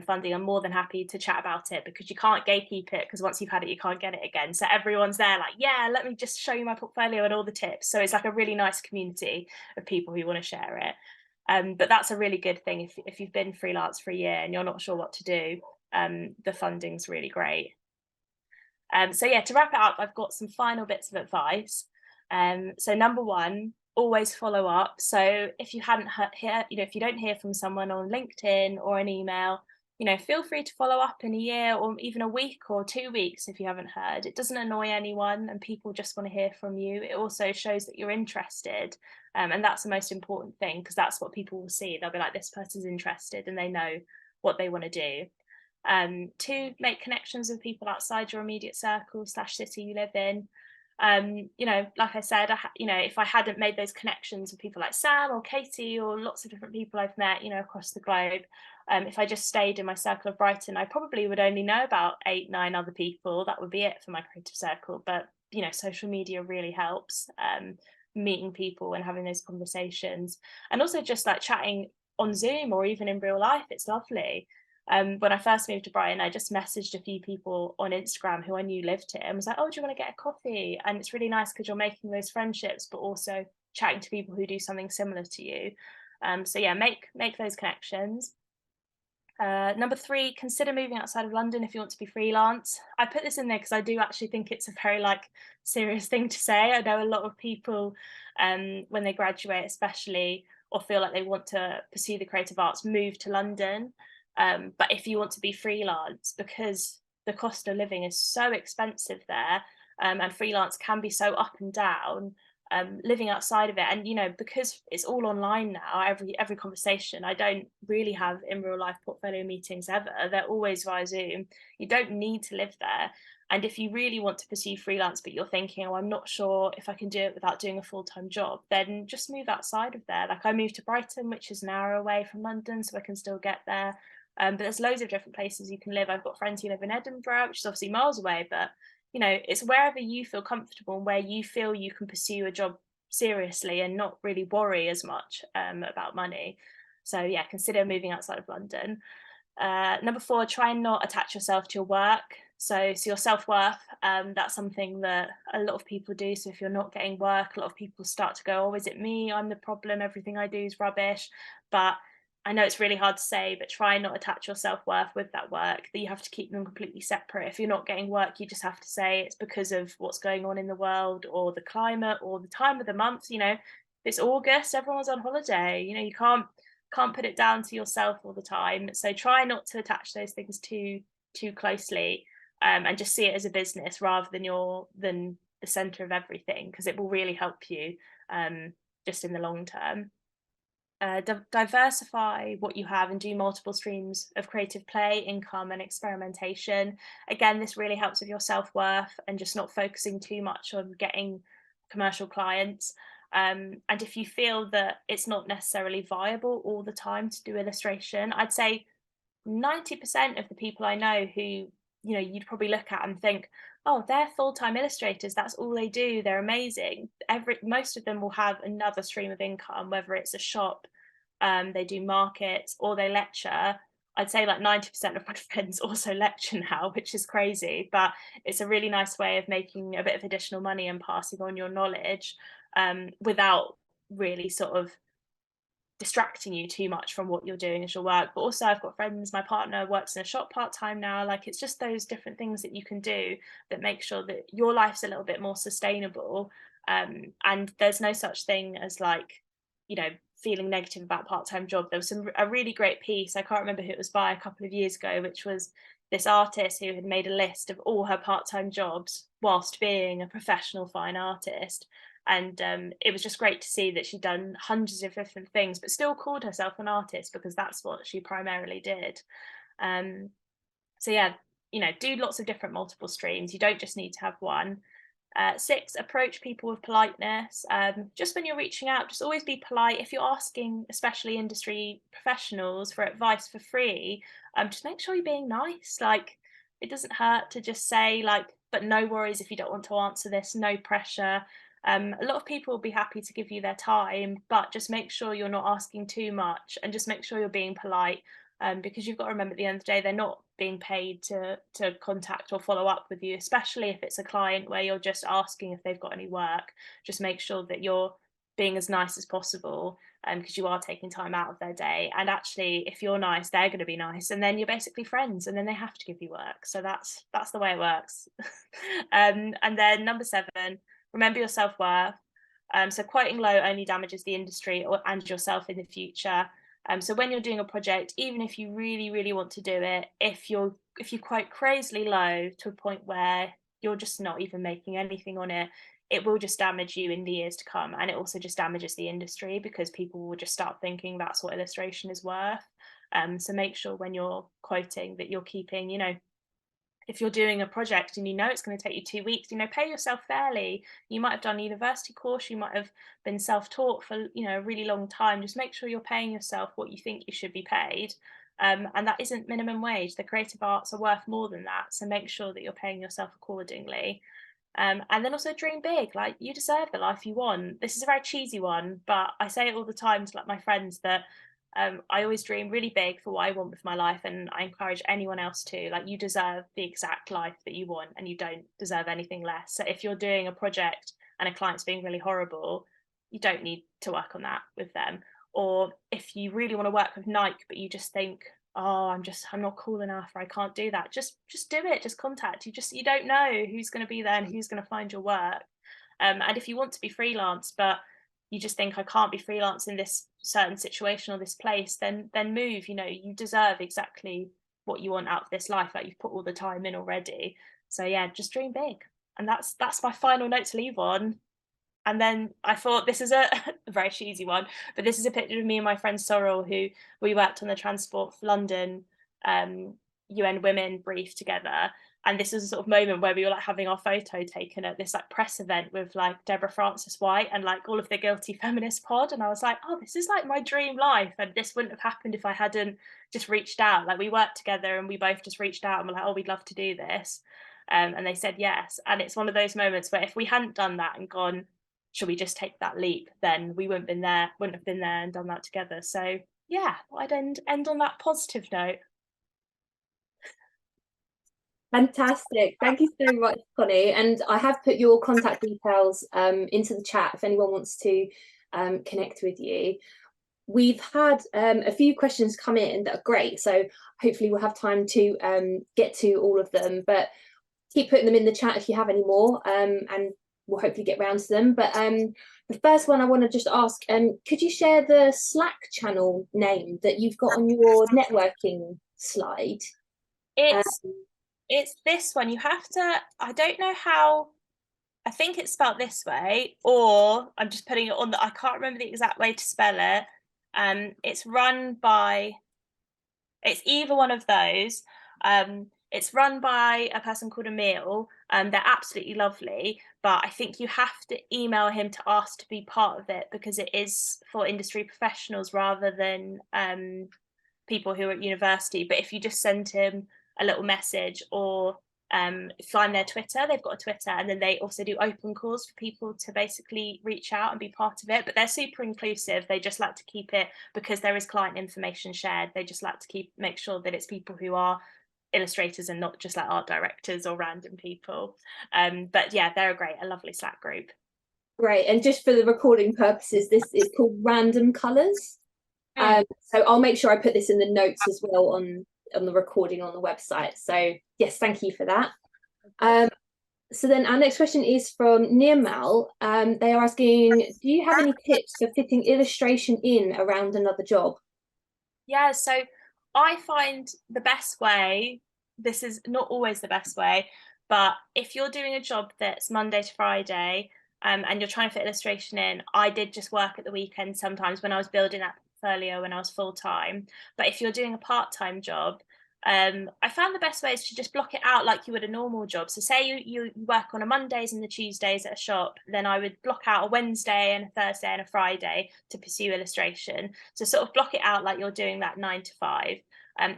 funding are more than happy to chat about it, because you can't gatekeep it, because once you've had it you can't get it again. So everyone's there like, yeah, let me just show you my portfolio and all the tips. So it's like a really nice community of people who want to share it. But that's a really good thing if you've been freelance for a year and you're not sure what to do. The funding's really great. So yeah, to wrap it up, I've got some final bits of advice. So number 1, always follow up. So if you if you don't hear from someone on LinkedIn or an email, feel free to follow up in a year or even a week or 2 weeks if you haven't heard. It doesn't annoy anyone, and people just want to hear from you. It also shows that you're interested, and that's the most important thing, because that's what people will see. They'll be like, this person's interested, and they know what they want to do. 2, make connections with people outside your immediate circle /city you live in. You know, like I said, you know, if I hadn't made those connections with people like Sam or Katie or lots of different people I've met, you know, across the globe, if I just stayed in my circle of Brighton, I probably would only know about 8, 9 other people. That would be it for my creative circle. But, you know, social media really helps, meeting people and having those conversations, and also just like chatting on Zoom or even in real life. It's lovely. When I first moved to Brighton, I just messaged a few people on Instagram who I knew lived here and was like, oh, do you want to get a coffee? And it's really nice because you're making those friendships, but also chatting to people who do something similar to you. So yeah, make those connections. Number 3, consider moving outside of London if you want to be freelance. I put this in there because I do actually think it's a very like serious thing to say. I know a lot of people, when they graduate especially, or feel like they want to pursue the creative arts, move to London. But if you want to be freelance, because the cost of living is so expensive there, and freelance can be so up and down, living outside of it, and you know, because it's all online now, every conversation, I don't really have in real life portfolio meetings ever. They're always via Zoom. You don't need to live there. And if you really want to pursue freelance, but you're thinking, oh, I'm not sure if I can do it without doing a full-time job, then just move outside of there. Like I moved to Brighton, which is an hour away from London, so I can still get there. But there's loads of different places you can live. I've got friends who live in Edinburgh, which is obviously miles away, but you know, it's wherever you feel comfortable and where you feel you can pursue a job seriously and not really worry as much about money. So yeah, consider moving outside of London. Number 4, try and not attach yourself to your work. So your self-worth, that's something that a lot of people do. So if you're not getting work, a lot of people start to go, oh, is it me? I'm the problem. Everything I do is rubbish. But I know it's really hard to say, but try and not attach your self-worth with that work, that you have to keep them completely separate. If you're not getting work, you just have to say it's because of what's going on in the world or the climate or the time of the month. You know, it's August, everyone's on holiday. You know, you can't put it down to yourself all the time. So try not to attach those things too closely, and just see it as a business rather than the center of everything, because it will really help you just in the long term. Diversify what you have and do multiple streams of creative play, income, and experimentation. Again, this really helps with your self-worth and just not focusing too much on getting commercial clients. And if you feel that it's not necessarily viable all the time to do illustration, I'd say 90% of the people I know who, you know, you'd probably look at and think, oh, they're full-time illustrators, that's all they do, they're amazing. Most of them will have another stream of income, whether it's a shop, they do markets, or they lecture. I'd say like 90% of my friends also lecture now, which is crazy, but it's a really nice way of making a bit of additional money and passing on your knowledge, without really sort of distracting you too much from what you're doing as your work. But also I've got friends, my partner works in a shop part-time now. Like it's just those different things that you can do that make sure that your life's a little bit more sustainable. And there's no such thing as like, you know, feeling negative about part-time job. There was a really great piece, I can't remember who it was by, a couple of years ago, which was this artist who had made a list of all her part-time jobs whilst being a professional fine artist. And it was just great to see that she'd done hundreds of different things, but still called herself an artist because that's what she primarily did. So yeah, you know, do lots of different multiple streams. You don't just need to have one. 6, approach people with politeness. Just when you're reaching out, just always be polite. If you're asking, especially industry professionals, for advice for free, just make sure you're being nice. Like, it doesn't hurt to just say like, but no worries if you don't want to answer this, no pressure. A lot of people will be happy to give you their time, but just make sure you're not asking too much, and just make sure you're being polite, because you've got to remember at the end of the day, they're not being paid to contact or follow up with you, especially if it's a client where you're just asking if they've got any work. Just make sure that you're being as nice as possible, because you are taking time out of their day. And actually, if you're nice, they're going to be nice, and then you're basically friends, and then they have to give you work. So that's the way it works. And then number 7, remember your self-worth. So quoting low only damages the industry and yourself in the future. So when you're doing a project, even if you really, really want to do it, if you quote crazily low to a point where you're just not even making anything on it, it will just damage you in the years to come. And it also just damages the industry, because people will just start thinking that's what illustration is worth. So make sure when you're quoting that you're keeping, you know, if you're doing a project and you know it's going to take you 2 weeks, you know, pay yourself fairly. You might have done a university course, you might have been self-taught for, you know, a really long time. Just make sure you're paying yourself what you think you should be paid. And that isn't minimum wage. The creative arts are worth more than that. So make sure that you're paying yourself accordingly. And then also dream big, like you deserve the life you want. This is a very cheesy one, but I say it all the time to like my friends that I always dream really big for what I want with my life, and I encourage anyone else to. Like, you deserve the exact life that you want, and you don't deserve anything less. So if you're doing a project and a client's being really horrible, you don't need to work on that with them. Or if you really want to work with Nike, but you just think, oh, I'm not cool enough, or I can't do that, just do it. Just contact. You don't know who's going to be there and who's going to find your work. And if you want to be freelance, but you just think I can't be freelance in this certain situation or this place, then move. You know, you deserve exactly what you want out of this life. Like, you've put all the time in already. So yeah, just dream big. And that's my final note to leave on. And then I thought, this is a very cheesy one, but this is a picture of me and my friend Sorrel, who we worked on the Transport for London UN Women brief together. And this was a sort of moment where we were like having our photo taken at this like press event with like Deborah Francis White and like all of the Guilty Feminist pod. And I was like, oh, this is like my dream life. And this wouldn't have happened if I hadn't just reached out. Like, we worked together and we both just reached out and were like, oh, we'd love to do this. And they said yes. And it's one of those moments where if we hadn't done that and gone, should we just take that leap, then we wouldn't have been there and done that together. So yeah, I'd end on that positive note. Fantastic. Thank you so much, Connie. And I have put your contact details into the chat if anyone wants to connect with you. We've had a few questions come in that are great, so hopefully we'll have time to get to all of them, but keep putting them in the chat if you have any more, and we'll hopefully get round to them. But the first one I want to just ask, could you share the Slack channel name that you've got on your networking slide? It's this one. You have to, I don't know how, I think it's spelled this way, or I'm just putting it on I can't remember the exact way to spell it. It's run by, it's either one of those. It's run by a person called Emil. They're absolutely lovely, but I think you have to email him to ask to be part of it, because it is for industry professionals rather than people who are at university. But if you just send him a little message or find their Twitter, they've got a Twitter, and then they also do open calls for people to basically reach out and be part of it. But they're super inclusive. They just like to keep it, because there is client information shared, they just like to make sure that it's people who are illustrators and not just like art directors or random people. But yeah, they're a lovely Slack group. Great. And just for the recording purposes, this is called Random Colours. So I'll make sure I put this in the notes as well on the recording on the website. So yes, thank you for that. So then our next question is from Nirmal. They are asking, do you have any tips for fitting illustration in around another job? Yeah, so I find the best way, this is not always the best way, but if you're doing a job that's Monday to Friday, and you're trying to fit illustration in, I did just work at the weekend sometimes when I was building that portfolio when I was full-time. But if you're doing a part-time job, I found the best way is to just block it out like you would a normal job. So say you work on a Mondays and the Tuesdays at a shop, then I would block out a Wednesday and a Thursday and a Friday to pursue illustration. So sort of block it out like you're doing that 9 to 5.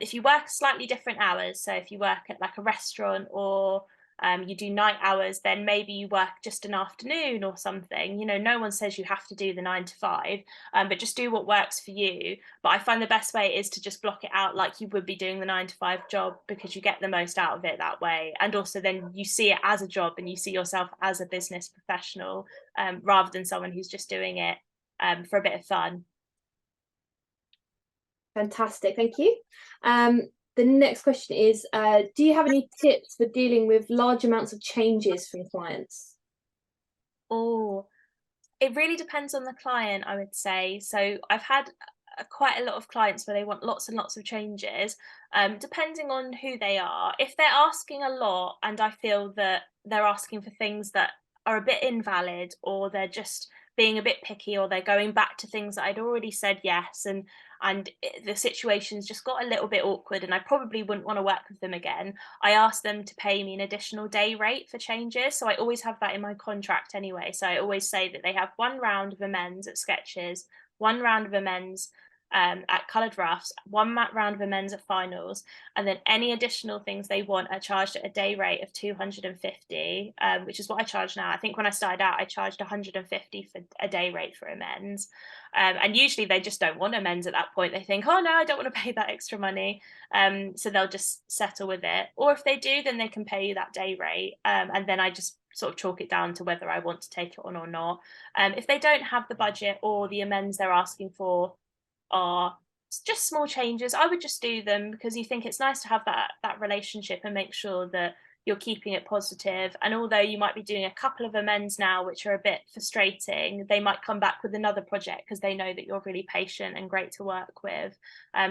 If you work slightly different hours, so if you work at like a restaurant or you do night hours, then maybe you work just an afternoon or something. You know, no one says you have to do the 9 to 5, but just do what works for you. But I find the best way is to just block it out like you would be doing the 9 to 5 job, because you get the most out of it that way. And also then you see it as a job and you see yourself as a business professional, rather than someone who's just doing it for a bit of fun. Fantastic, thank you. The next question is, do you have any tips for dealing with large amounts of changes from clients? Oh, it really depends on the client, I would say. So I've had quite a lot of clients where they want lots and lots of changes, depending on who they are. If they're asking a lot and I feel that they're asking for things that are a bit invalid, or they're just being a bit picky, or they're going back to things that I'd already said yes, and and the situation's just got a little bit awkward and I probably wouldn't want to work with them again, I ask them to pay me an additional day rate for changes. So I always have that in my contract anyway. So I always say that they have 1 round of amends at sketches, 1 round of amends at coloured roughs, 1 round of amends at finals, and then any additional things they want are charged at a day rate of 250, which is what I charge now. I think when I started out, I charged 150 for a day rate for amends. And usually they just don't want amends at that point. They think, oh no, I don't want to pay that extra money. So they'll just settle with it. Or if they do, then they can pay you that day rate. And then I just sort of chalk it down to whether I want to take it on or not. If they don't have the budget or the amends they're asking for are just small changes, I would just do them, because you think it's nice to have that relationship and make sure that you're keeping it positive. And although you might be doing a couple of amends now which are a bit frustrating, they might come back with another project because they know that you're really patient and great to work with.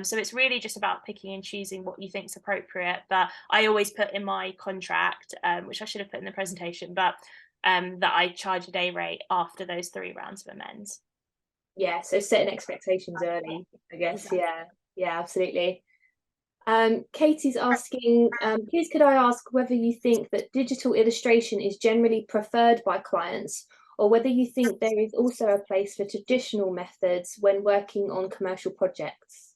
So it's really just about picking and choosing what you think is appropriate. But I always put in my contract, which I should have put in the presentation, but that I charge a day rate after those 3 rounds of amends. Yeah, so setting expectations early, I guess. Exactly. Yeah, absolutely. Katie's asking, please could I ask whether you think that digital illustration is generally preferred by clients, or whether you think there is also a place for traditional methods when working on commercial projects?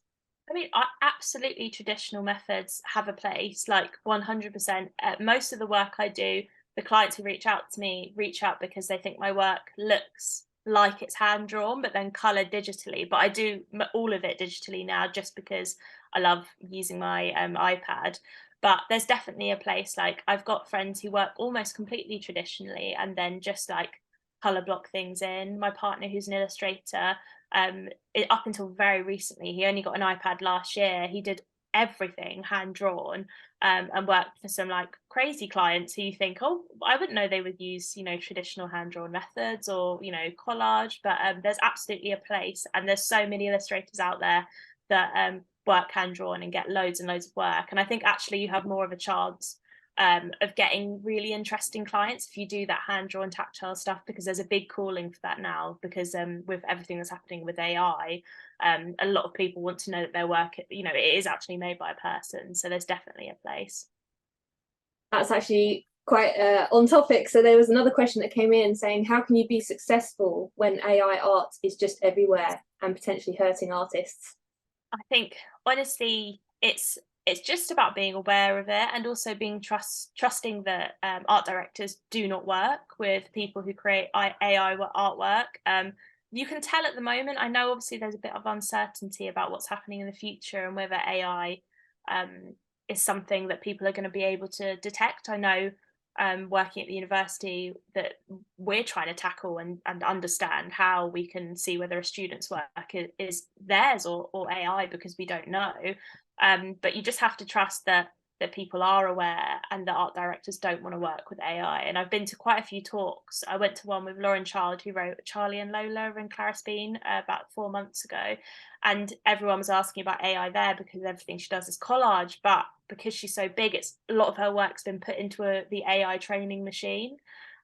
I mean, absolutely, traditional methods have a place, like 100%. Most of the work I do, the clients who reach out to me reach out because they think my work looks like it's hand drawn, but then coloured digitally. But I do all of it digitally now just because I love using my iPad. But there's definitely a place. Like, I've got friends who work almost completely traditionally and then just like colour block things in. My partner, who's an illustrator, up until very recently, he only got an iPad last year. He did everything hand drawn, and worked for some like crazy clients who you think, oh, I wouldn't know they would use, traditional hand drawn methods or, collage. But there's absolutely a place, and there's so many illustrators out there that work hand drawn and get loads and loads of work. And I think actually you have more of a chance of getting really interesting clients if you do that hand-drawn tactile stuff, because there's a big calling for that now, because with everything that's happening with AI, a lot of people want to know that their work, it is actually made by a person. So there's definitely a place. That's actually quite on topic. So there was another question that came in saying, how can you be successful when AI art is just everywhere and potentially hurting artists? I think honestly, it's just about being aware of it, and also being trusting that art directors do not work with people who create AI artwork. You can tell at the moment. I know obviously there's a bit of uncertainty about what's happening in the future and whether AI is something that people are going to be able to detect. I know working at the university that we're trying to tackle and understand how we can see whether a student's work is theirs or AI, because we don't know. But you just have to trust that people are aware and that art directors don't want to work with AI. And I've been to quite a few talks. I went to one with Lauren Child, who wrote Charlie and Lola and Clara Bean about 4 months ago. And everyone was asking about AI there because everything she does is collage. But because she's so big, a lot of her work's been put into the AI training machine.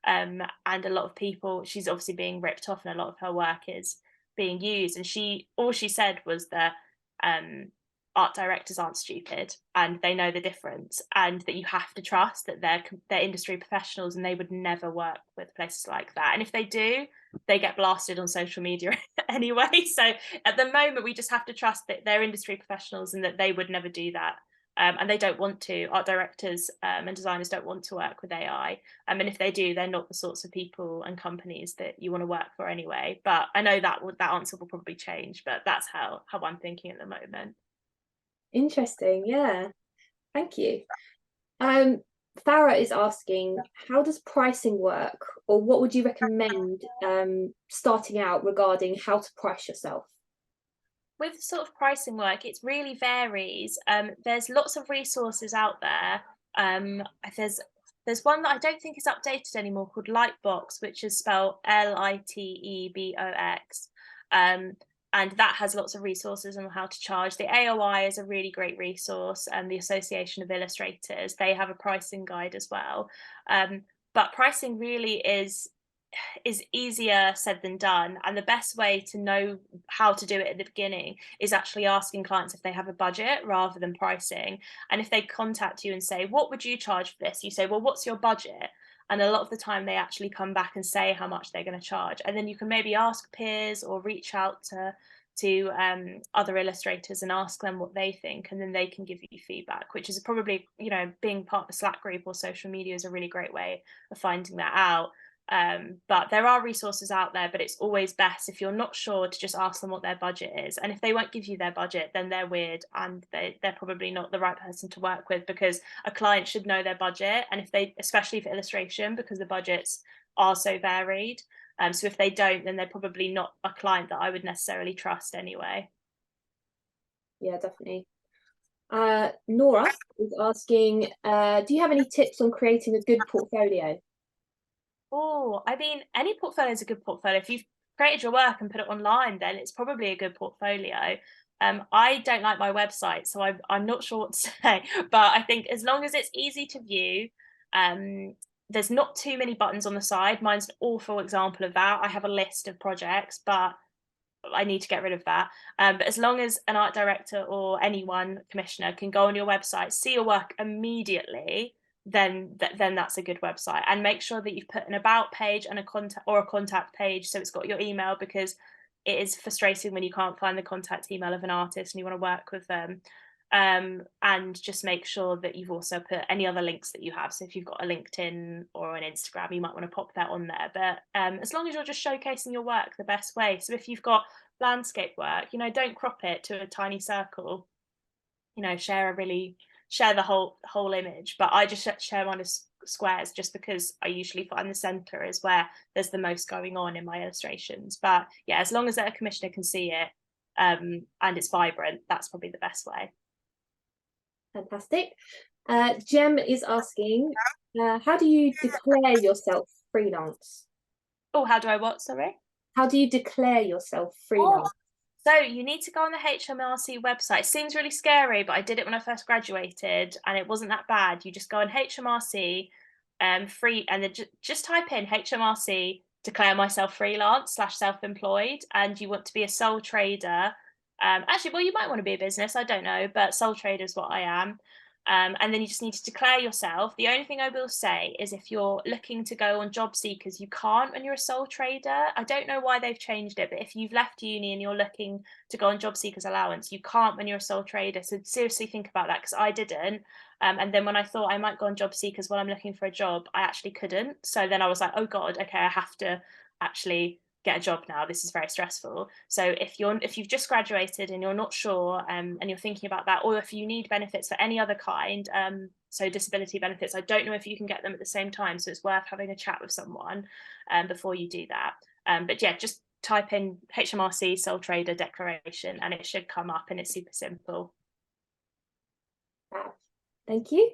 And a lot of people, she's obviously being ripped off, and a lot of her work is being used. And all she said was that art directors aren't stupid and they know the difference, and that you have to trust that they're industry professionals and they would never work with places like that. And if they do, they get blasted on social media anyway. So at the moment, we just have to trust that they're industry professionals and that they would never do that. And they don't want to. Art directors and designers don't want to work with AI. And if they do, they're not the sorts of people and companies that you want to work for anyway. But I know that answer will probably change, but that's how I'm thinking at the moment. Interesting. Yeah, thank you. Farah is asking, how does pricing work, or what would you recommend starting out regarding how to price yourself? With sort of pricing work, it really varies. There's lots of resources out there. There's one that I don't think is updated anymore called Lightbox, which is spelled Litebox. And that has lots of resources on how to charge. The AOI is a really great resource, and the Association of Illustrators, they have a pricing guide as well. But pricing really is is easier said than done, and the best way to know how to do it at the beginning is actually asking clients if they have a budget rather than pricing. And if they contact you and say, what would you charge for this, you say, well, what's your budget? And a lot of the time they actually come back and say how much they're going to charge, and then you can maybe ask peers or reach out to other illustrators and ask them what they think, and then they can give you feedback, which is probably, being part of a Slack group or social media is a really great way of finding that out. But there are resources out there, but it's always best, if you're not sure, to just ask them what their budget is. And if they won't give you their budget, then they're weird, and they're probably not the right person to work with, because a client should know their budget. And if they, especially for illustration, because the budgets are so varied, so if they don't, then they're probably not a client that I would necessarily trust anyway. Yeah, definitely. Nora is asking, do you have any tips on creating a good portfolio? Oh, I mean, any portfolio is a good portfolio. If you've created your work and put it online, then it's probably a good portfolio. I don't like my website, so I'm not sure what to say, but I think as long as it's easy to view, there's not too many buttons on the side. Mine's an awful example of that. I have a list of projects, but I need to get rid of that. But as long as an art director or anyone, commissioner, can go on your website, see your work immediately, then that's a good website. And make sure that you've put an about page and a contact page, so it's got your email, because it is frustrating when you can't find the contact email of an artist and you want to work with them. And just make sure that you've also put any other links that you have. So if you've got a LinkedIn or an Instagram, you might want to pop that on there. But as long as you're just showcasing your work the best way. So if you've got landscape work, don't crop it to a tiny circle. Share the whole image. But I just share mine as squares, just because I usually find the center is where there's the most going on in my illustrations. But yeah, as long as a commissioner can see it, and it's vibrant, that's probably the best way. Fantastic. Jem is asking, how do you declare yourself freelance? Oh, how do I what? Sorry? How do you declare yourself freelance? So you need to go on the HMRC website. It seems really scary, but I did it when I first graduated and it wasn't that bad. You just go on HMRC free, and then just type in HMRC declare myself freelance / self-employed, and you want to be a sole trader. Actually, well, you might want to be a business, I don't know, but sole trader is what I am. And then you just need to declare yourself. The only thing I will say is, if you're looking to go on job seekers, you can't when you're a sole trader. I don't know why they've changed it, but if you've left uni and you're looking to go on job seekers allowance, you can't when you're a sole trader. So seriously think about that, because I didn't. And then when I thought I might go on job seekers while I'm looking for a job, I actually couldn't. So then I was like, oh God, okay, I have to actually get a job now. This is very stressful. So if you've just graduated and you're not sure, and you're thinking about that, or if you need benefits for any other kind, so disability benefits, I don't know if you can get them at the same time, so it's worth having a chat with someone before you do that. But yeah, just type in HMRC sole trader declaration and it should come up, and it's super simple. Thank you.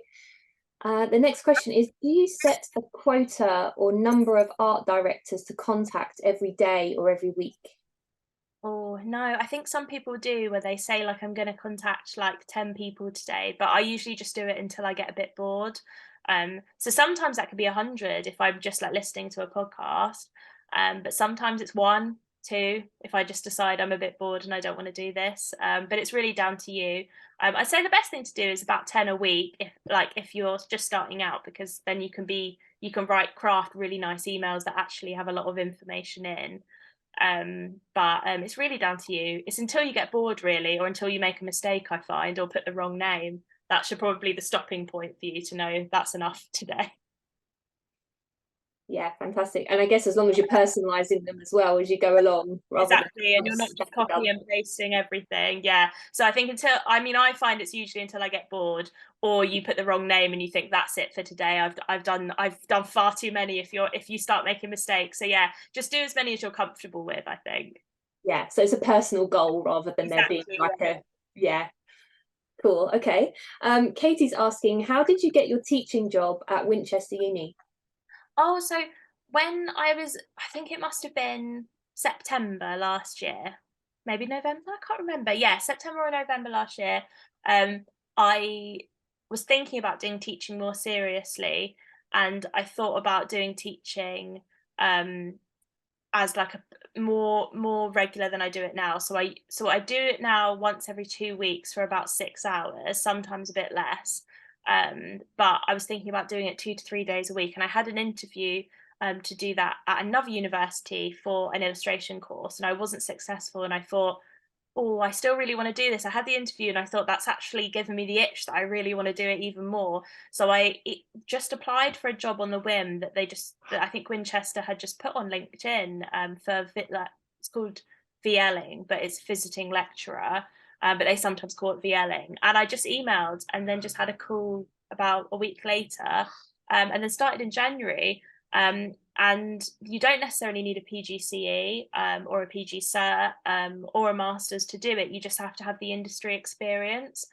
The next question is, do you set a quota or number of art directors to contact every day or every week? Oh, no, I think some people do, where they say, like, I'm going to contact like 10 people today, but I usually just do it until I get a bit bored. So sometimes that could be 100 if I'm just like listening to a podcast, but sometimes it's 1, 2 if I just decide I'm a bit bored and I don't want to do this. But it's really down to you. I'd say the best thing to do is about 10 a week if you're just starting out, because then you can craft really nice emails that actually have a lot of information in. But it's really down to you. It's until you get bored, really, or until you make a mistake, I find, or put the wrong name. That should probably be the stopping point for you to know that's enough today. Yeah, fantastic. And I guess as long as you're personalizing them as well as you go along. Exactly, and you're not just copy and pasting everything. Yeah. So I think I find it's usually until I get bored, or you put the wrong name and you think that's it for today. I've done far too many if you start making mistakes. So yeah, just do as many as you're comfortable with, I think. Yeah, so it's a personal goal rather than exactly, there being like yeah. Cool. Okay. Katie's asking, how did you get your teaching job at Winchester Uni? Oh, so when I think it must have been September last year, maybe November, I can't remember. Yeah, September or November last year. I was thinking about doing teaching more seriously, and I thought about doing teaching as like a more regular than I do it now. So I do it now once every 2 weeks for about 6 hours, sometimes a bit less. But I was thinking about doing it 2 to 3 days a week, and I had an interview to do that at another university for an illustration course, and I wasn't successful. And I thought, oh, I still really want to do this. I had the interview and I thought that's actually given me the itch that I really want to do it even more. So just applied for a job on the whim that that I think Winchester had just put on LinkedIn it's called VLing, but it's visiting lecturer. But they sometimes call it VLing. And I just emailed and then just had a call about a week later, and then started in January. And you don't necessarily need a PGCE or a PG Cert or a master's to do it. You just have to have the industry experience.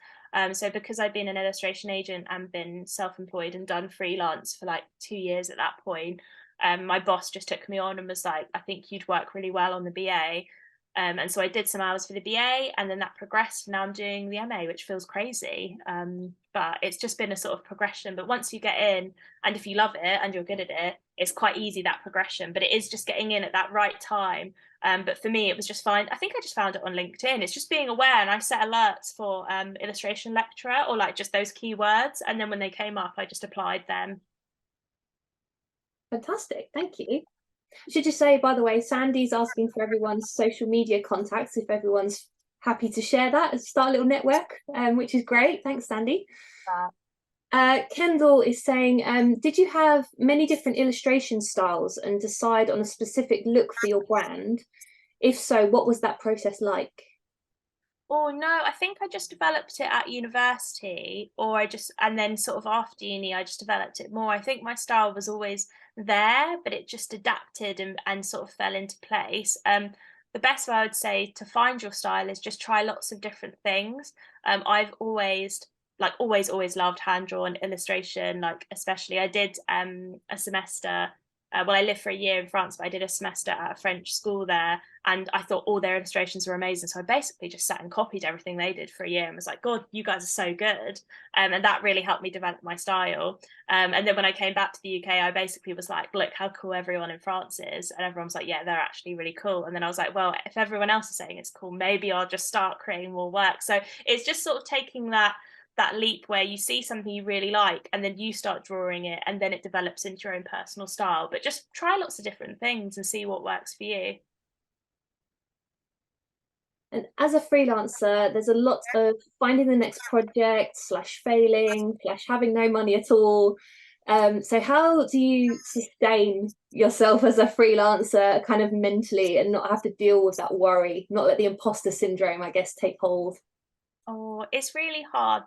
So because I'd been an illustration agent and been self-employed and done freelance for like 2 years at that point, my boss just took me on and was like, I think you'd work really well on the BA. And so I did some hours for the BA, and then that progressed. Now I'm doing the MA, which feels crazy. But it's just been a sort of progression. But once you get in, and if you love it and you're good at it, it's quite easy, that progression. But it is just getting in at that right time. But for me, it was just fine. I think I just found it on LinkedIn. It's just being aware, and I set alerts for illustration lecturer, or like just those keywords. And then when they came up, I just applied them. Fantastic, thank you. Should just say, by the way, Sandy's asking for everyone's social media contacts if everyone's happy to share that and start a little network, which is great. Thanks, Sandy. Kendall is saying, did you have many different illustration styles and decide on a specific look for your brand? If so, what was that process like? Oh no, I think I just developed it at university, and then sort of after uni, I just developed it more. I think my style was always there, but it just adapted and sort of fell into place. The best way I would say to find your style is just try lots of different things. I've always loved hand drawn illustration, like especially I did a semester. Well, I lived for a year in France, but I did a semester at a French school there, and I thought all their illustrations were amazing. So I basically just sat and copied everything they did for a year and was like, God, you guys are so good. And that really helped me develop my style. And then when I came back to the UK, I basically was like, look how cool everyone in France is. And everyone was like, yeah, they're actually really cool. And then I was like, well, if everyone else is saying it's cool, maybe I'll just start creating more work. So it's just sort of taking that leap where you see something you really like and then you start drawing it, and then it develops into your own personal style. But just try lots of different things and see what works for you. And as a freelancer, there's a lot of finding the next project / failing / having no money at all. So how do you sustain yourself as a freelancer kind of mentally and not have to deal with that worry, not let the imposter syndrome, I guess, take hold? Oh, it's really hard.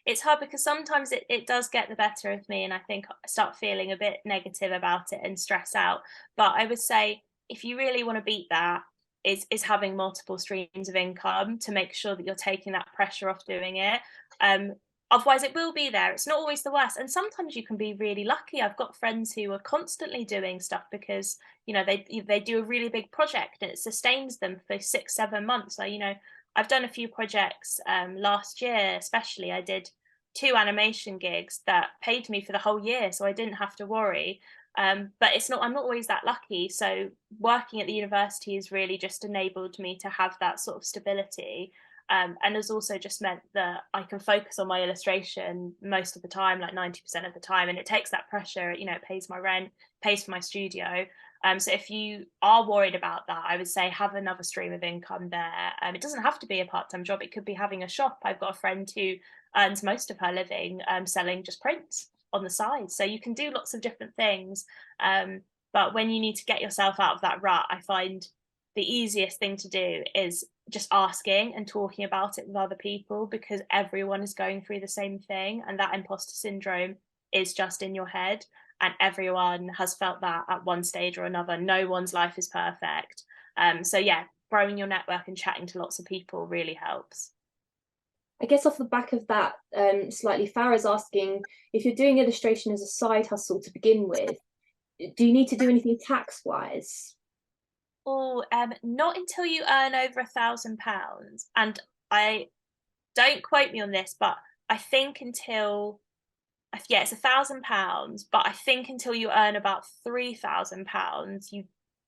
It's hard because sometimes it does get the better of me, and I think I start feeling a bit negative about it and stress out. But I would say if you really want to beat that, is having multiple streams of income to make sure that you're taking that pressure off doing it. Otherwise it will be there. It's not always the worst, and sometimes you can be really lucky. I've got friends who are constantly doing stuff because they do a really big project and it sustains them for 6-7 months. So I've done a few projects last year, especially. I did 2 animation gigs that paid me for the whole year, so I didn't have to worry. But I'm not always that lucky. So working at the university has really just enabled me to have that sort of stability, and has also just meant that I can focus on my illustration most of the time, like 90% of the time, and it takes that pressure. It pays my rent, pays for my studio. So if you are worried about that, I would say have another stream of income there. It doesn't have to be a part-time job. It could be having a shop. I've got a friend who earns most of her living selling just prints on the side. So you can do lots of different things. But when you need to get yourself out of that rut, I find the easiest thing to do is just asking and talking about it with other people, because everyone is going through the same thing, and that imposter syndrome is just in your head. And everyone has felt that at one stage or another. No one's life is perfect. So yeah, growing your network and chatting to lots of people really helps. I guess off the back of that, slightly, Farah's asking, if you're doing illustration as a side hustle to begin with, do you need to do anything tax-wise? Oh, not until you earn over £1,000. And I don't quote me on this, but I think until yeah, it's £1,000, but I think until you earn about £3,000,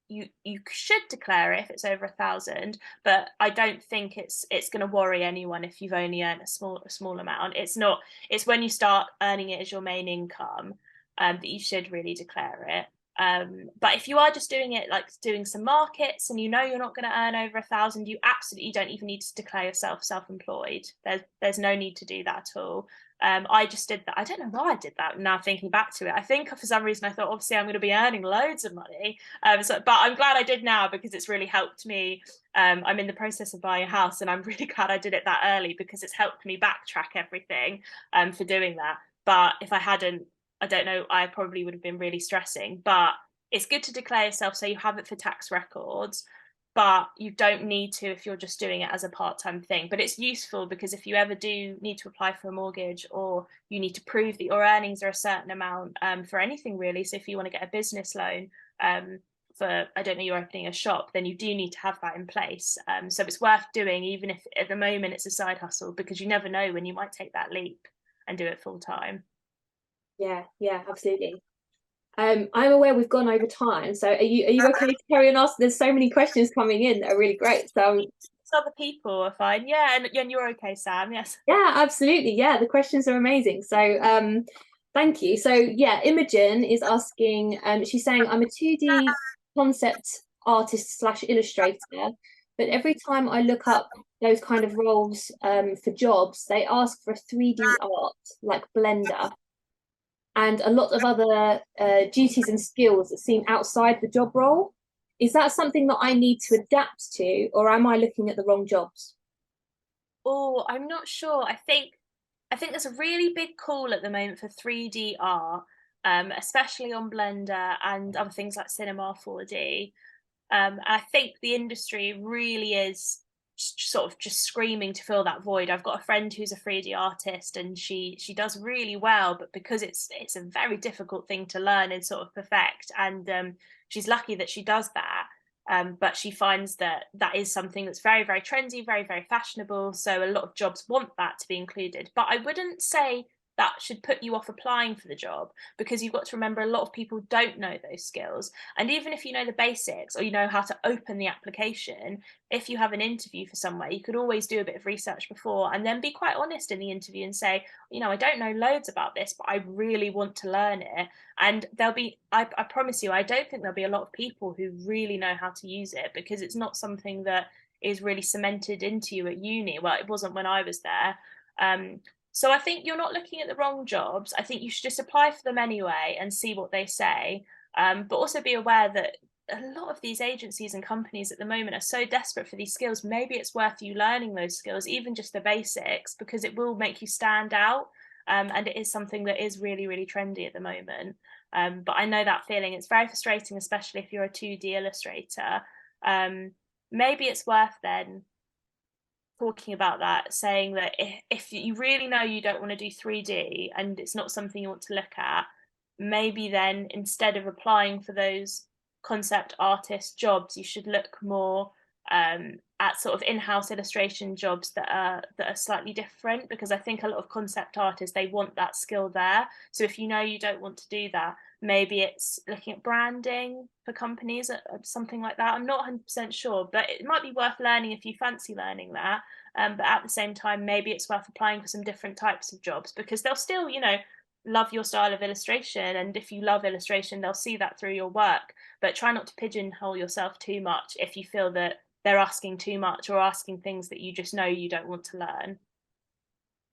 you should declare it if it's over 1,000. But I don't think it's going to worry anyone if you've only earned a small amount. It's not. It's when you start earning it as your main income that you should really declare it. But if you are just doing it, like doing some markets, and you know you're not going to earn over 1,000, you absolutely don't even need to declare yourself self-employed. There's no need to do that at all. I just did that. I don't know why I did that now thinking back to it. I think for some reason I thought, obviously I'm going to be earning loads of money. But I'm glad I did now, because it's really helped me. I'm in the process of buying a house, and I'm really glad I did it that early, because it's helped me backtrack everything for doing that. But if I hadn't, I don't know, I probably would have been really stressing. But it's good to declare yourself so you have it for tax records. But you don't need to if you're just doing it as a part-time thing. But it's useful, because if you ever do need to apply for a mortgage, or you need to prove that your earnings are a certain amount for anything really, so if you want to get a business loan for, I don't know, you're opening a shop, then you do need to have that in place. So it's worth doing, even if at the moment it's a side hustle, because you never know when you might take that leap and do it full time. Yeah, absolutely. I'm aware we've gone over time, so are you okay to carry on asking? There's so many questions coming in that are really great. So other people are fine. Yeah, and you're okay, Sam. Yes. Yeah, absolutely. Yeah, the questions are amazing. So thank you. So yeah, Imogen is asking, she's saying, I'm a 2D concept artist / illustrator, but every time I look up those kind of roles for jobs, they ask for a 3D art like Blender, and a lot of other duties and skills that seem outside the job role. Is that something that I need to adapt to, or am I looking at the wrong jobs? Oh, I'm not sure. I think there's a really big call at the moment for 3D art, especially on Blender and other things like Cinema 4D. I think the industry really is sort of just screaming to fill that void. I've got a friend who's a 3D artist, and she does really well, but because it's a very difficult thing to learn and sort of perfect, and she's lucky that she does that. But she finds that is something that's very, very trendy, very, very fashionable. So a lot of jobs want that to be included. But I wouldn't say that should put you off applying for the job, because you've got to remember a lot of people don't know those skills. And even if you know the basics, or you know how to open the application, if you have an interview for somewhere, you could always do a bit of research before, and then be quite honest in the interview and say, I don't know loads about this, but I really want to learn it. And there'll be, I promise you, I don't think there'll be a lot of people who really know how to use it, because it's not something that is really cemented into you at uni. Well, it wasn't when I was there. So I think you're not looking at the wrong jobs. I think you should just apply for them anyway and see what they say. But also be aware that a lot of these agencies and companies at the moment are so desperate for these skills. Maybe it's worth you learning those skills, even just the basics, because it will make you stand out. And it is something that is really, really trendy at the moment. But I know that feeling. It's very frustrating, especially if you're a 2D illustrator. Maybe it's worth then talking about that, saying that if you really know you don't want to do 3D and it's not something you want to look at, maybe then instead of applying for those concept artist jobs, you should look more at sort of in-house illustration jobs that are slightly different, because I think a lot of concept artists, they want that skill there. So if you know you don't want to do that, maybe it's looking at branding for companies, something like that. I'm not 100% sure, but it might be worth learning if you fancy learning that. But at the same time, maybe it's worth applying for some different types of jobs, because they'll still, love your style of illustration. And if you love illustration, they'll see that through your work. But try not to pigeonhole yourself too much if you feel that they're asking too much, or asking things that you just know you don't want to learn.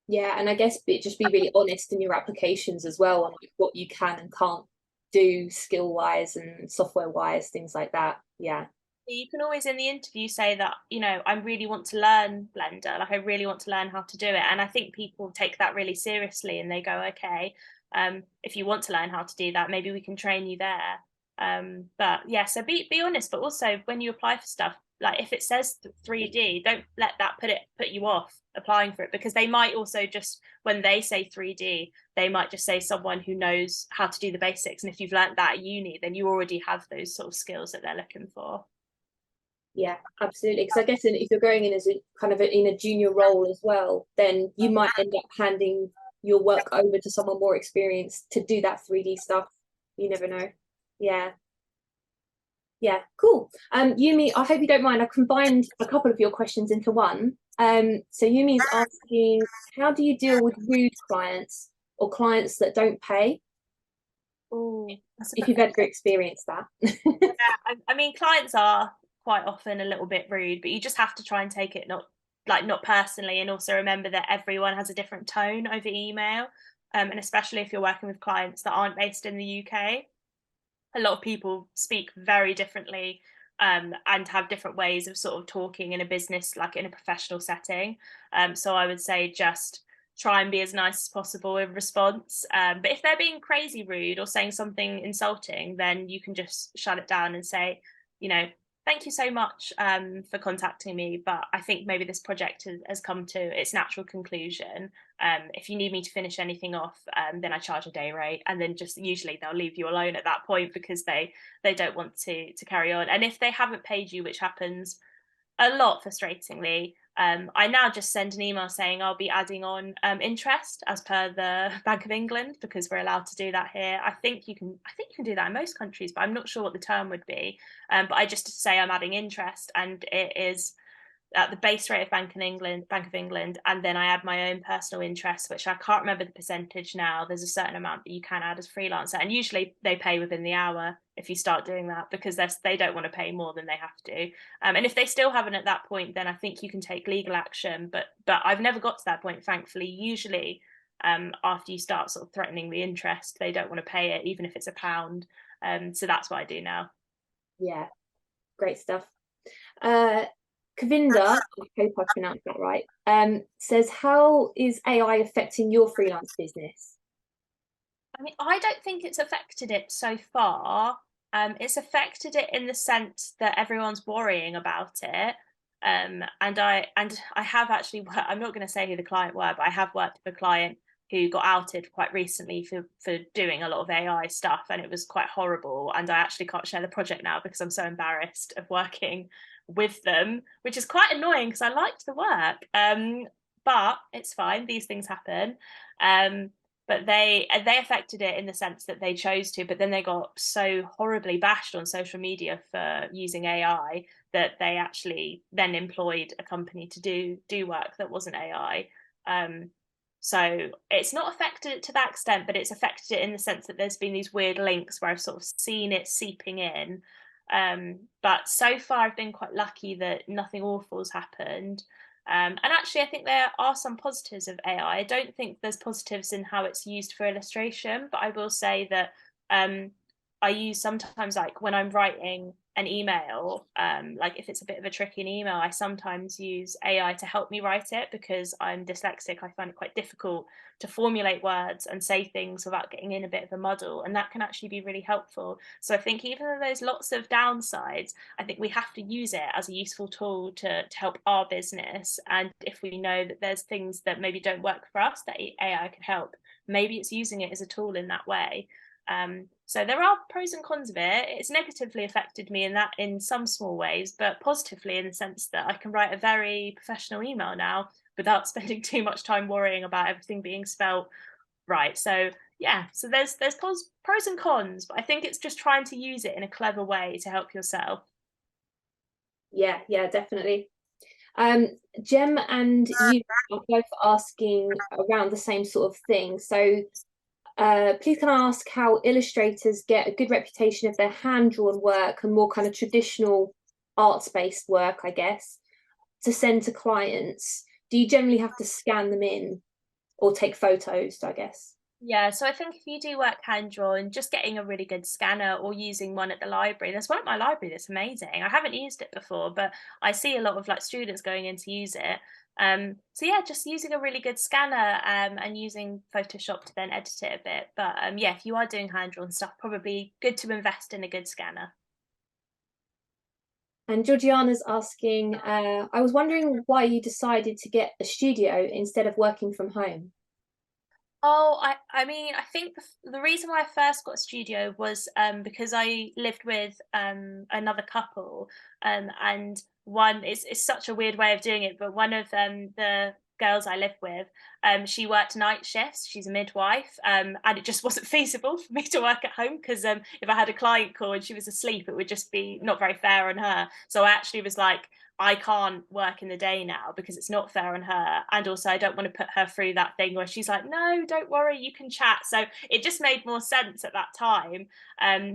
Yeah, and I guess just be really honest in your applications as well on what you can and can't do skill wise and software wise, things like that. Yeah. You can always in the interview say that, I really want to learn Blender, like I really want to learn how to do it. And I think people take that really seriously, and they go, okay, if you want to learn how to do that, maybe we can train you there. But yeah, so be honest, but also when you apply for stuff, like if it says 3D, don't let that put you off applying for it, because they might also just, when they say 3D, they might just say someone who knows how to do the basics. And if you've learned that at uni, then you already have those sort of skills that they're looking for. Yeah, absolutely. Because I guess if you're going in as a kind of in a junior role as well, then you might end up handing your work over to someone more experienced to do that 3D stuff. You never know. Yeah. Yeah, cool. Yumi, I hope you don't mind. I combined a couple of your questions into one. So Yumi's asking, how do you deal with rude clients or clients that don't pay? Oh, If you've ever experienced that. yeah, I mean, clients are quite often a little bit rude, but you just have to try and take it not personally, and also remember that everyone has a different tone over email, and especially if you're working with clients that aren't based in the UK. A lot of people speak very differently, and have different ways of sort of talking in a business, like in a professional setting. So I would say just try and be as nice as possible in response. But if they're being crazy rude or saying something insulting, then you can just shut it down and say, thank you so much for contacting me, but I think maybe this project has come to its natural conclusion. If you need me to finish anything off, then I charge a day rate, and then just usually they'll leave you alone at that point because they don't want to carry on. And if they haven't paid you, which happens a lot, frustratingly, I now just send an email saying I'll be adding on interest as per the Bank of England, because we're allowed to do that here. I think you can do that in most countries, but I'm not sure what the term would be. But I just say I'm adding interest, and it is at the base rate of Bank of England, and then I add my own personal interest, which I can't remember the percentage now. There's a certain amount that you can add as freelancer, and usually they pay within the hour if you start doing that, because they don't want to pay more than they have to. And if they still haven't at that point, then I think you can take legal action. But I've never got to that point, thankfully. Usually, after you start sort of threatening the interest, they don't want to pay it, even if it's £1. So that's what I do now. Yeah, great stuff. Kavinda, I hope I pronounced that right, says, how is AI affecting your freelance business? I mean, I don't think it's affected it so far. It's affected it in the sense that everyone's worrying about it. And I have actually, I'm not going to say who the client were, but I have worked with a client who got outed quite recently for doing a lot of AI stuff, and it was quite horrible. And I actually can't share the project now because I'm so embarrassed of working with them, which is quite annoying because I liked the work. But it's fine; these things happen. But they affected it in the sense that they chose to, but then they got so horribly bashed on social media for using AI that they actually then employed a company to do work that wasn't AI. So it's not affected it to that extent, but it's affected it in the sense that there's been these weird links where I've sort of seen it seeping in. But so far I've been quite lucky that nothing awful's happened. And actually, I think there are some positives of AI. I don't think there's positives in how it's used for illustration, but I will say that I use sometimes, like when I'm writing an email, like if it's a bit of a tricky email, I sometimes use AI to help me write it because I'm dyslexic. I find it quite difficult to formulate words and say things without getting in a bit of a muddle, and that can actually be really helpful. So I think even though there's lots of downsides, I think we have to use it as a useful tool to help our business. And if we know that there's things that maybe don't work for us that AI can help, maybe it's using it as a tool in that way. So there are pros and cons of it. It's negatively affected me in some small ways, but positively in the sense that I can write a very professional email now without spending too much time worrying about everything being spelt right. So yeah, so there's pros and cons, but I think it's just trying to use it in a clever way to help yourself. Yeah, definitely. Jem and you are both asking around the same sort of thing. So please can I ask how illustrators get a good reputation of their hand-drawn work and more kind of traditional arts-based work, I guess, to send to clients? Do you generally have to scan them in or take photos, I guess? Yeah, so I think if you do work hand drawn, just getting a really good scanner or using one at the library. There's one at my library that's amazing. I haven't used it before, but I see a lot of like students going in to use it. So yeah, just using a really good scanner and using Photoshop to then edit it a bit. But yeah, if you are doing hand drawn stuff, probably good to invest in a good scanner. And Georgiana's asking, I was wondering why you decided to get a studio instead of working from home. Oh, I mean, I think the reason why I first got a studio was because I lived with another couple, and one it's such a weird way of doing it, but one of girls I live with, she worked night shifts. She's a midwife, and it just wasn't feasible for me to work at home because if I had a client call and she was asleep, it would just be not very fair on her. So I actually was like, I can't work in the day now because it's not fair on her, and also I don't want to put her through that thing where she's like, no, don't worry, you can chat. So it just made more sense at that time.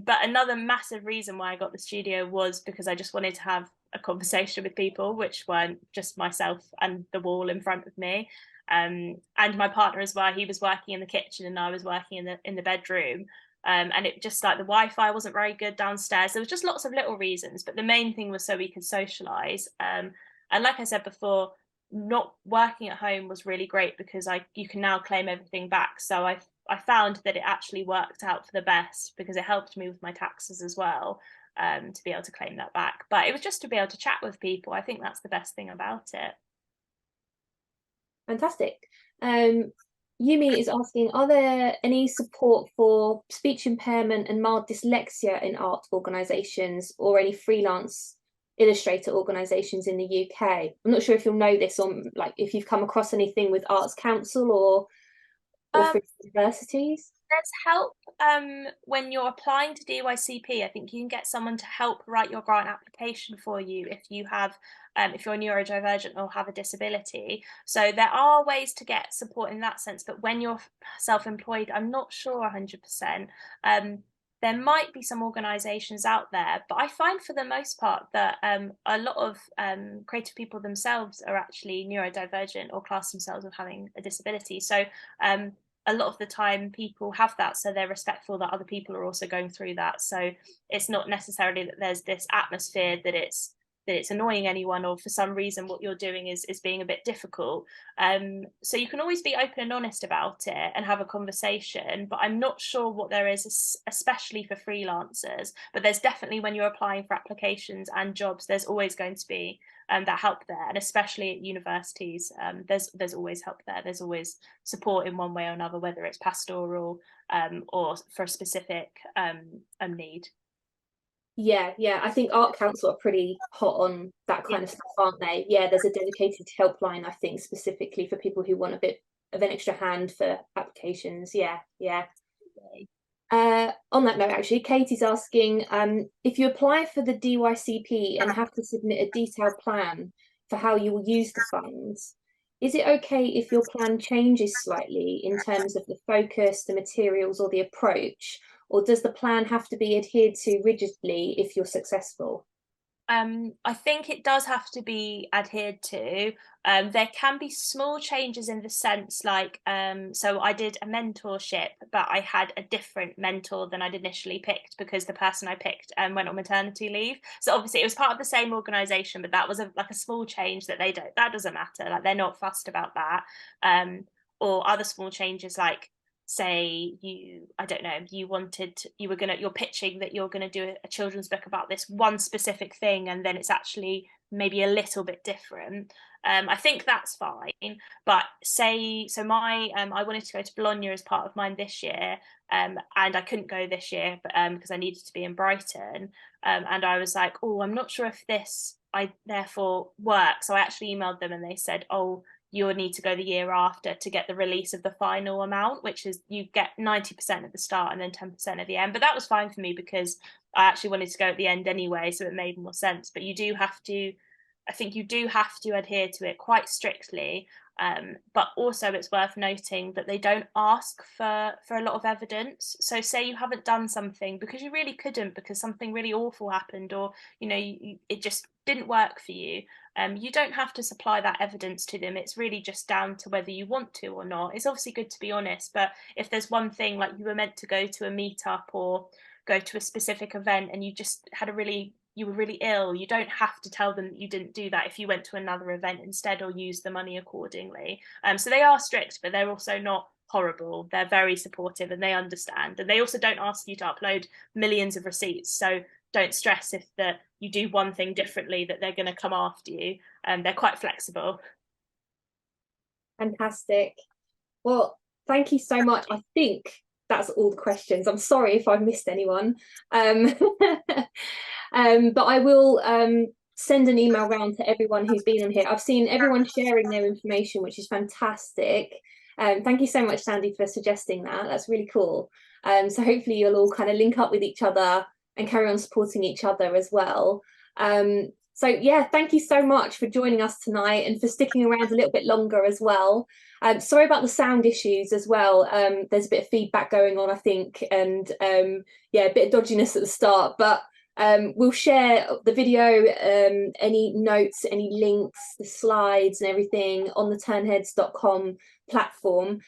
But another massive reason why I got the studio was because I just wanted to have a conversation with people, which weren't just myself and the wall in front of me. And my partner as well, he was working in the kitchen and I was working in the bedroom. And it just like the Wi-Fi wasn't very good downstairs. There was just lots of little reasons, but the main thing was so we could socialize. And like I said before, not working at home was really great because you can now claim everything back. So I found that it actually worked out for the best because it helped me with my taxes as well, to be able to claim that back. But it was just to be able to chat with people. I think that's the best thing about it. Fantastic. Yumi is asking, are there any support for speech impairment and mild dyslexia in art organisations or any freelance illustrator organisations in the UK? I'm not sure if you'll know this, or like if you've come across anything with Arts Council or for universities. There's help when you're applying to DYCP. I think you can get someone to help write your grant application for you if you have if you're neurodivergent or have a disability. So there are ways to get support in that sense, but when you're self-employed, I'm not sure 100%. There might be some organisations out there, but I find for the most part that a lot of creative people themselves are actually neurodivergent or class themselves as having a disability. So a lot of the time people have that, so they're respectful that other people are also going through that. So it's not necessarily that there's this atmosphere that it's annoying anyone, or for some reason what you're doing is being a bit difficult. So you can always be open and honest about it and have a conversation, but I'm not sure what there is, especially for freelancers. But there's definitely, when you're applying for applications and jobs, there's always going to be that help there, and especially at universities, there's always help there. There's always support in one way or another, whether it's pastoral or for a specific need. Yeah, I think Art Council are pretty hot on that kind of stuff, aren't they? Yeah, there's a dedicated helpline, I think, specifically for people who want a bit of an extra hand for applications. Yeah. On that note, actually, Katie's asking, if you apply for the DYCP and have to submit a detailed plan for how you will use the funds, is it okay if your plan changes slightly in terms of the focus, the materials, or the approach? Or does the plan have to be adhered to rigidly if you're successful? I think it does have to be adhered to. There can be small changes in the sense, like, so I did a mentorship, but I had a different mentor than I'd initially picked because the person I picked went on maternity leave. So obviously it was part of the same organisation, but that was like a small change that that doesn't matter. Like, they're not fussed about that. Or other small changes, like, say you're pitching that you're going to do a children's book about this one specific thing, and then it's actually maybe a little bit different. I think that's fine. But I wanted to go to Bologna as part of mine this year, and I couldn't go this year because I needed to be in Brighton, and I was like, oh, I'm not sure if this I therefore work. So I actually emailed them and they said, oh, you'll need to go the year after to get the release of the final amount, which is you get 90% at the start and then 10% at the end. But that was fine for me because I actually wanted to go at the end anyway, so it made more sense. But you do have to adhere to it quite strictly. But also it's worth noting that they don't ask for a lot of evidence. So say you haven't done something because you really couldn't, because something really awful happened, or it just didn't work for you. You don't have to supply that evidence to them. It's really just down to whether you want to or not. It's obviously good to be honest, but if there's one thing, like you were meant to go to a meetup or go to a specific event and you just you were really ill, you don't have to tell them that you didn't do that if you went to another event instead, or use the money accordingly. So they are strict, but they're also not horrible. They're very supportive and they understand. And they also don't ask you to upload millions of receipts. So don't stress if you do one thing differently that they're going to come after you. They're quite flexible. Fantastic. Well, thank you so much. I think that's all the questions. I'm sorry if I've missed anyone. But I will send an email round to everyone who's been on here. I've seen everyone sharing their information, which is fantastic. Thank you so much, Sandy, for suggesting that. That's really cool. So hopefully you'll all kind of link up with each other and carry on supporting each other as well. So yeah, thank you so much for joining us tonight and for sticking around a little bit longer as well. Sorry about the sound issues as well. There's a bit of feedback going on, I think, and yeah, a bit of dodginess at the start, but we'll share the video, any notes, any links, the slides and everything on the ternheads.com platform.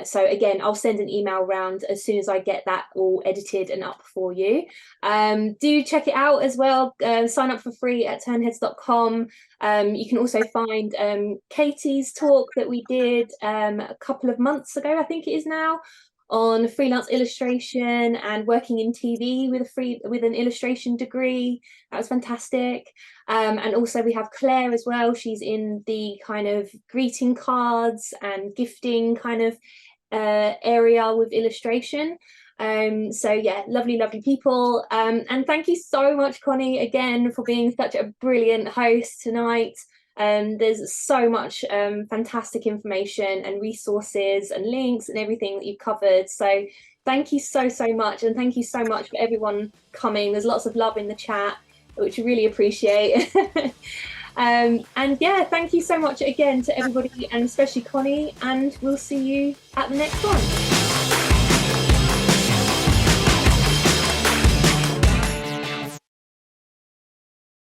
So again, I'll send an email round as soon as I get that all edited and up for you. Do check it out as well. Sign up for free at ternheads.com. You can also find Katie's talk that we did a couple of months ago, I think it is now, on freelance illustration and working in TV with an illustration degree. That was fantastic. And also we have Claire as well. She's in the kind of greeting cards and gifting kind of area with illustration. So yeah, lovely people. And thank you so much, Connie, again, for being such a brilliant host tonight. There's so much fantastic information and resources and links and everything that you've covered. So thank you so much, and thank you so much for everyone coming. There's lots of love in the chat, which we really appreciate. And yeah, thank you so much again to everybody, and especially Connie, and we'll see you at the next one.